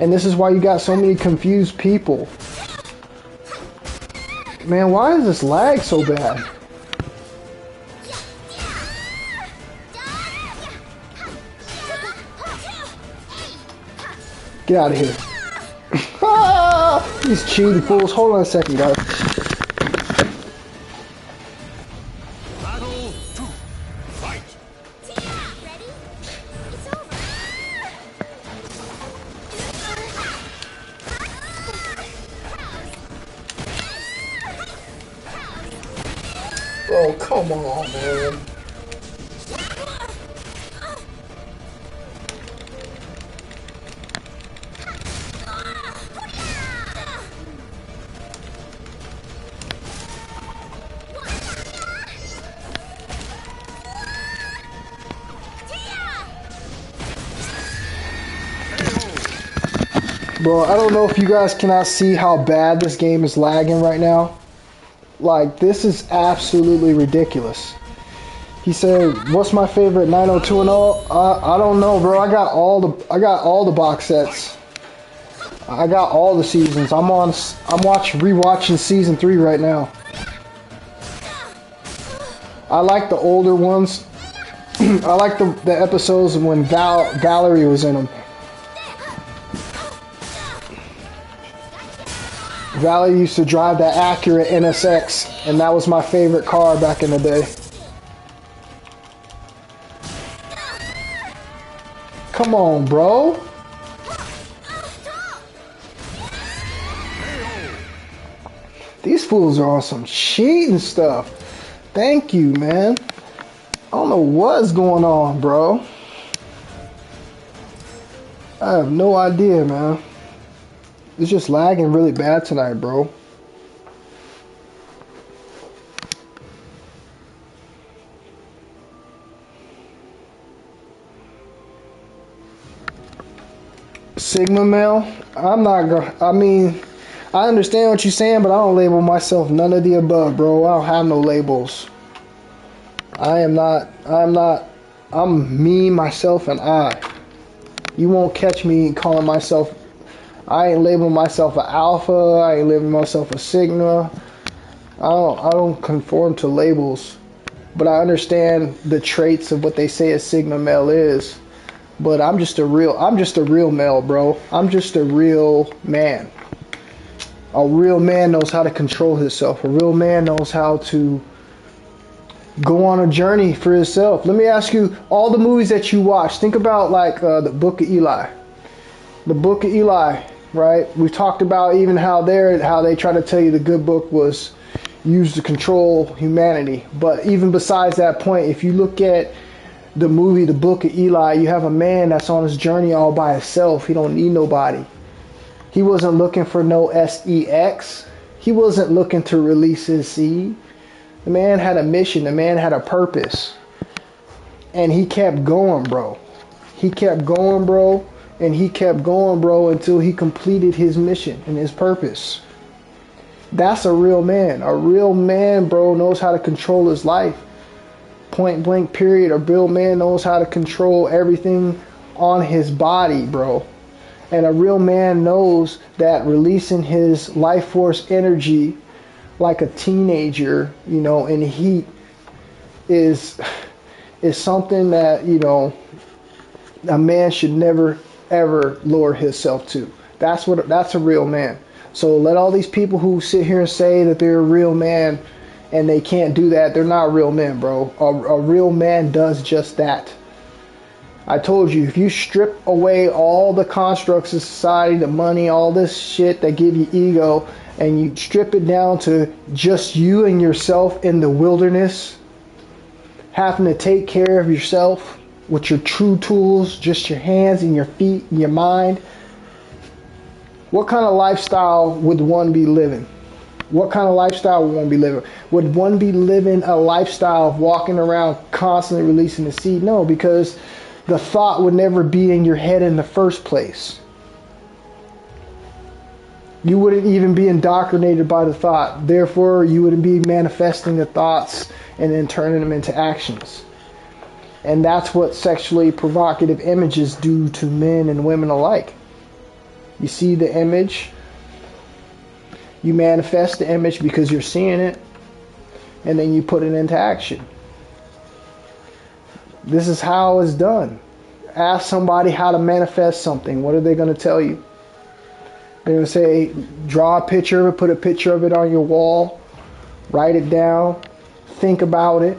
And this is why you got so many confused people. Man, why is this lag so bad? Get out of here. These cheating fools. Hold on a second, guys. Battle 2. Fight. Ready? It's over. Oh, come on, man. Bro, I don't know if you guys cannot see how bad this game is lagging right now. Like, this is absolutely ridiculous. He said, "What's my favorite 90210?" I don't know, bro. I got all the box sets. I got all the seasons. I'm rewatching season 3 right now. I like the older ones. I like the episodes when Valerie was in them. Valerie used to drive that Acura NSX, and that was my favorite car back in the day. Come on, bro. These fools are on some cheating stuff. Thank you, man. I don't know what's going on, bro. I have no idea, man. It's just lagging really bad tonight, bro. Sigma male? I'm not gonna. I mean, I understand what you're saying, but I don't label myself none of the above, bro. I don't have no labels. I'm me, myself, and I. You won't catch me calling myself. I ain't labeling myself an alpha. I ain't labeling myself a sigma. I don't conform to labels, but I understand the traits of what they say a sigma male is. But I'm just a real male, bro. I'm just a real man. A real man knows how to control himself. A real man knows how to go on a journey for himself. Let me ask you, all the movies that you watch, think about like the Book of Eli. The Book of Eli, right? We talked about even how they try to tell you the good book was used to control humanity. But even besides that point, if you look at the movie The Book of Eli, you have a man that's on his journey all by himself. He don't need nobody. He wasn't looking for no sex. He wasn't looking to release his seed. The man had a mission. The man had a purpose. And he kept going, bro. He kept going, bro. And he kept going, bro, until he completed his mission and his purpose. That's a real man. A real man, bro, knows how to control his life. Point blank period. A real man knows how to control everything on his body, bro. And a real man knows that releasing his life force energy like a teenager, you know, in heat is something that, you know, a man should never ever lower himself to. That's a real man. So let all these people who sit here and say that they're a real man and they can't do that, they're not real men, bro. A real man does just that. I told you, if you strip away all the constructs of society, the money, all this shit that give you ego, and you strip it down to just you and yourself in the wilderness, having to take care of yourself with your true tools, just your hands and your feet and your mind, what kind of lifestyle would one be living? What kind of lifestyle would one be living? Would one be living a lifestyle of walking around constantly releasing the seed? No, because the thought would never be in your head in the first place. You wouldn't even be indoctrinated by the thought. Therefore, you wouldn't be manifesting the thoughts and then turning them into actions. And that's what sexually provocative images do to men and women alike. You see the image. You manifest the image because you're seeing it. And then you put it into action. This is how it's done. Ask somebody how to manifest something. What are they going to tell you? They're going to say, draw a picture of it, put a picture of it on your wall, write it down, think about it.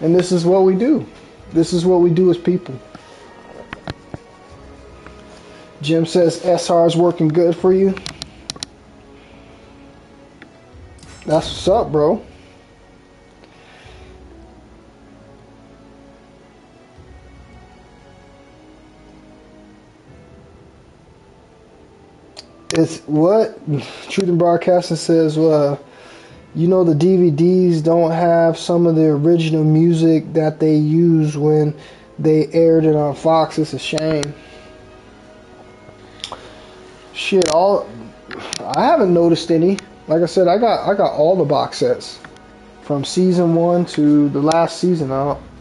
And this is what we do. This is what we do as people. Jim says SR is working good for you. That's what's up, bro. It's what Truth in Broadcasting says. You know, the DVDs don't have some of the original music that they used when they aired it on Fox. It's a shame. Shit, I haven't noticed any. Like I said, I got all the box sets from season 1 to the last season.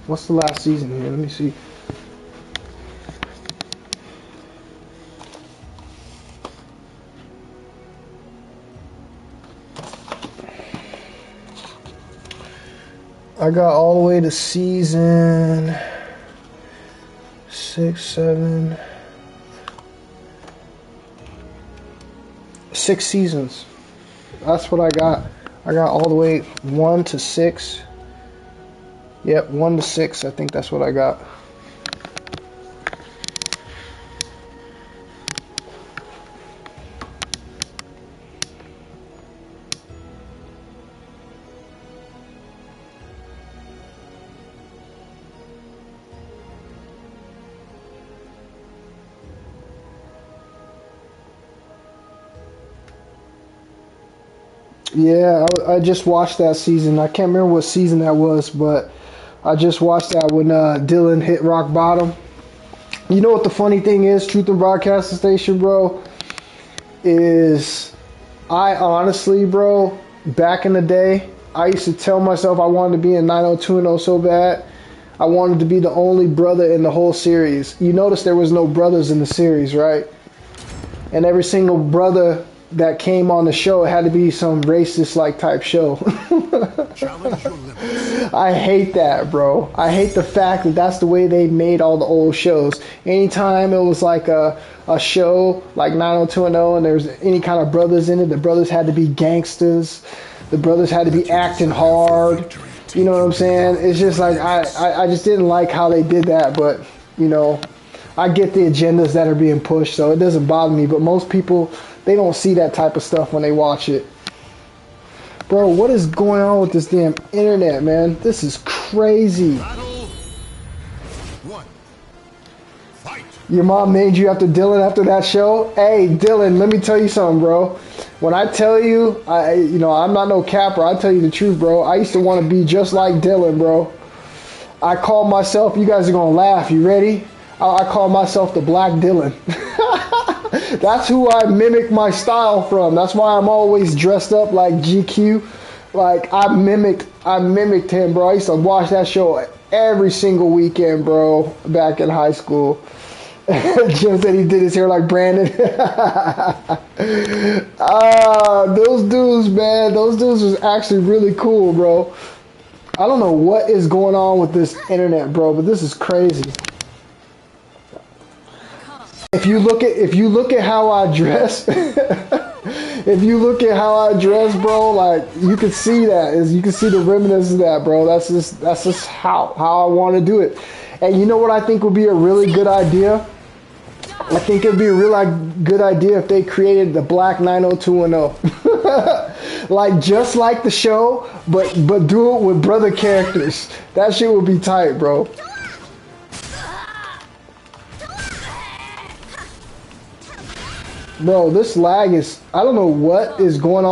What's the last season here? Let me see. I got all the way to season 6, 7, 6 seasons. That's what I got. I got all the way 1 to 6. Yep, 1 to 6. I think that's what I got. Yeah, I just watched that season. I can't remember what season that was, but I just watched that when Dylan hit rock bottom. You know what the funny thing is, Truth and Broadcasting Station, bro, is I honestly, bro, back in the day, I used to tell myself I wanted to be in 90210 so bad. I wanted to be the only brother in the whole series. You notice there was no brothers in the series, right? And every single brother that came on the show, it had to be some racist like type show. Challenge your limits. I hate that, bro. I hate the fact that that's the way they made all the old shows. Anytime it was like a show like 90210 and there's any kind of brothers in it, the brothers had to be gangsters. The brothers had to be acting hard. You know what I'm saying? It's just like I just didn't like how they did that, but you know, I get the agendas that are being pushed, so it doesn't bother me. But most people, they don't see that type of stuff when they watch it. Bro, what is going on with this damn internet, man? This is crazy. Battle 1. Fight. Your mom named you after Dylan after that show? Hey, Dylan, let me tell you something, bro. When I tell you, I'm not no capper. I tell you the truth, bro. I used to want to be just like Dylan, bro. I call myself, you guys are going to laugh. You ready? I call myself the Black Dylan. That's who I mimic my style from. That's why I'm always dressed up like GQ. Like I mimicked him, bro. I used to watch that show every single weekend, bro, back in high school. Jim said he did his hair like Brandon. Those dudes, man. Those dudes was actually really cool, bro. I don't know what is going on with this internet, bro, but this is crazy. If you look at how I dress, if you look at how I dress, bro, like you can see that. You can see the remnants of that, bro. That's just how I want to do it. And you know what I think would be a really good idea? I think it'd be a really good idea if they created the Black 90210. Like just like the show, but do it with brother characters. That shit would be tight, bro. Bro, this lag is, I don't know what is going on.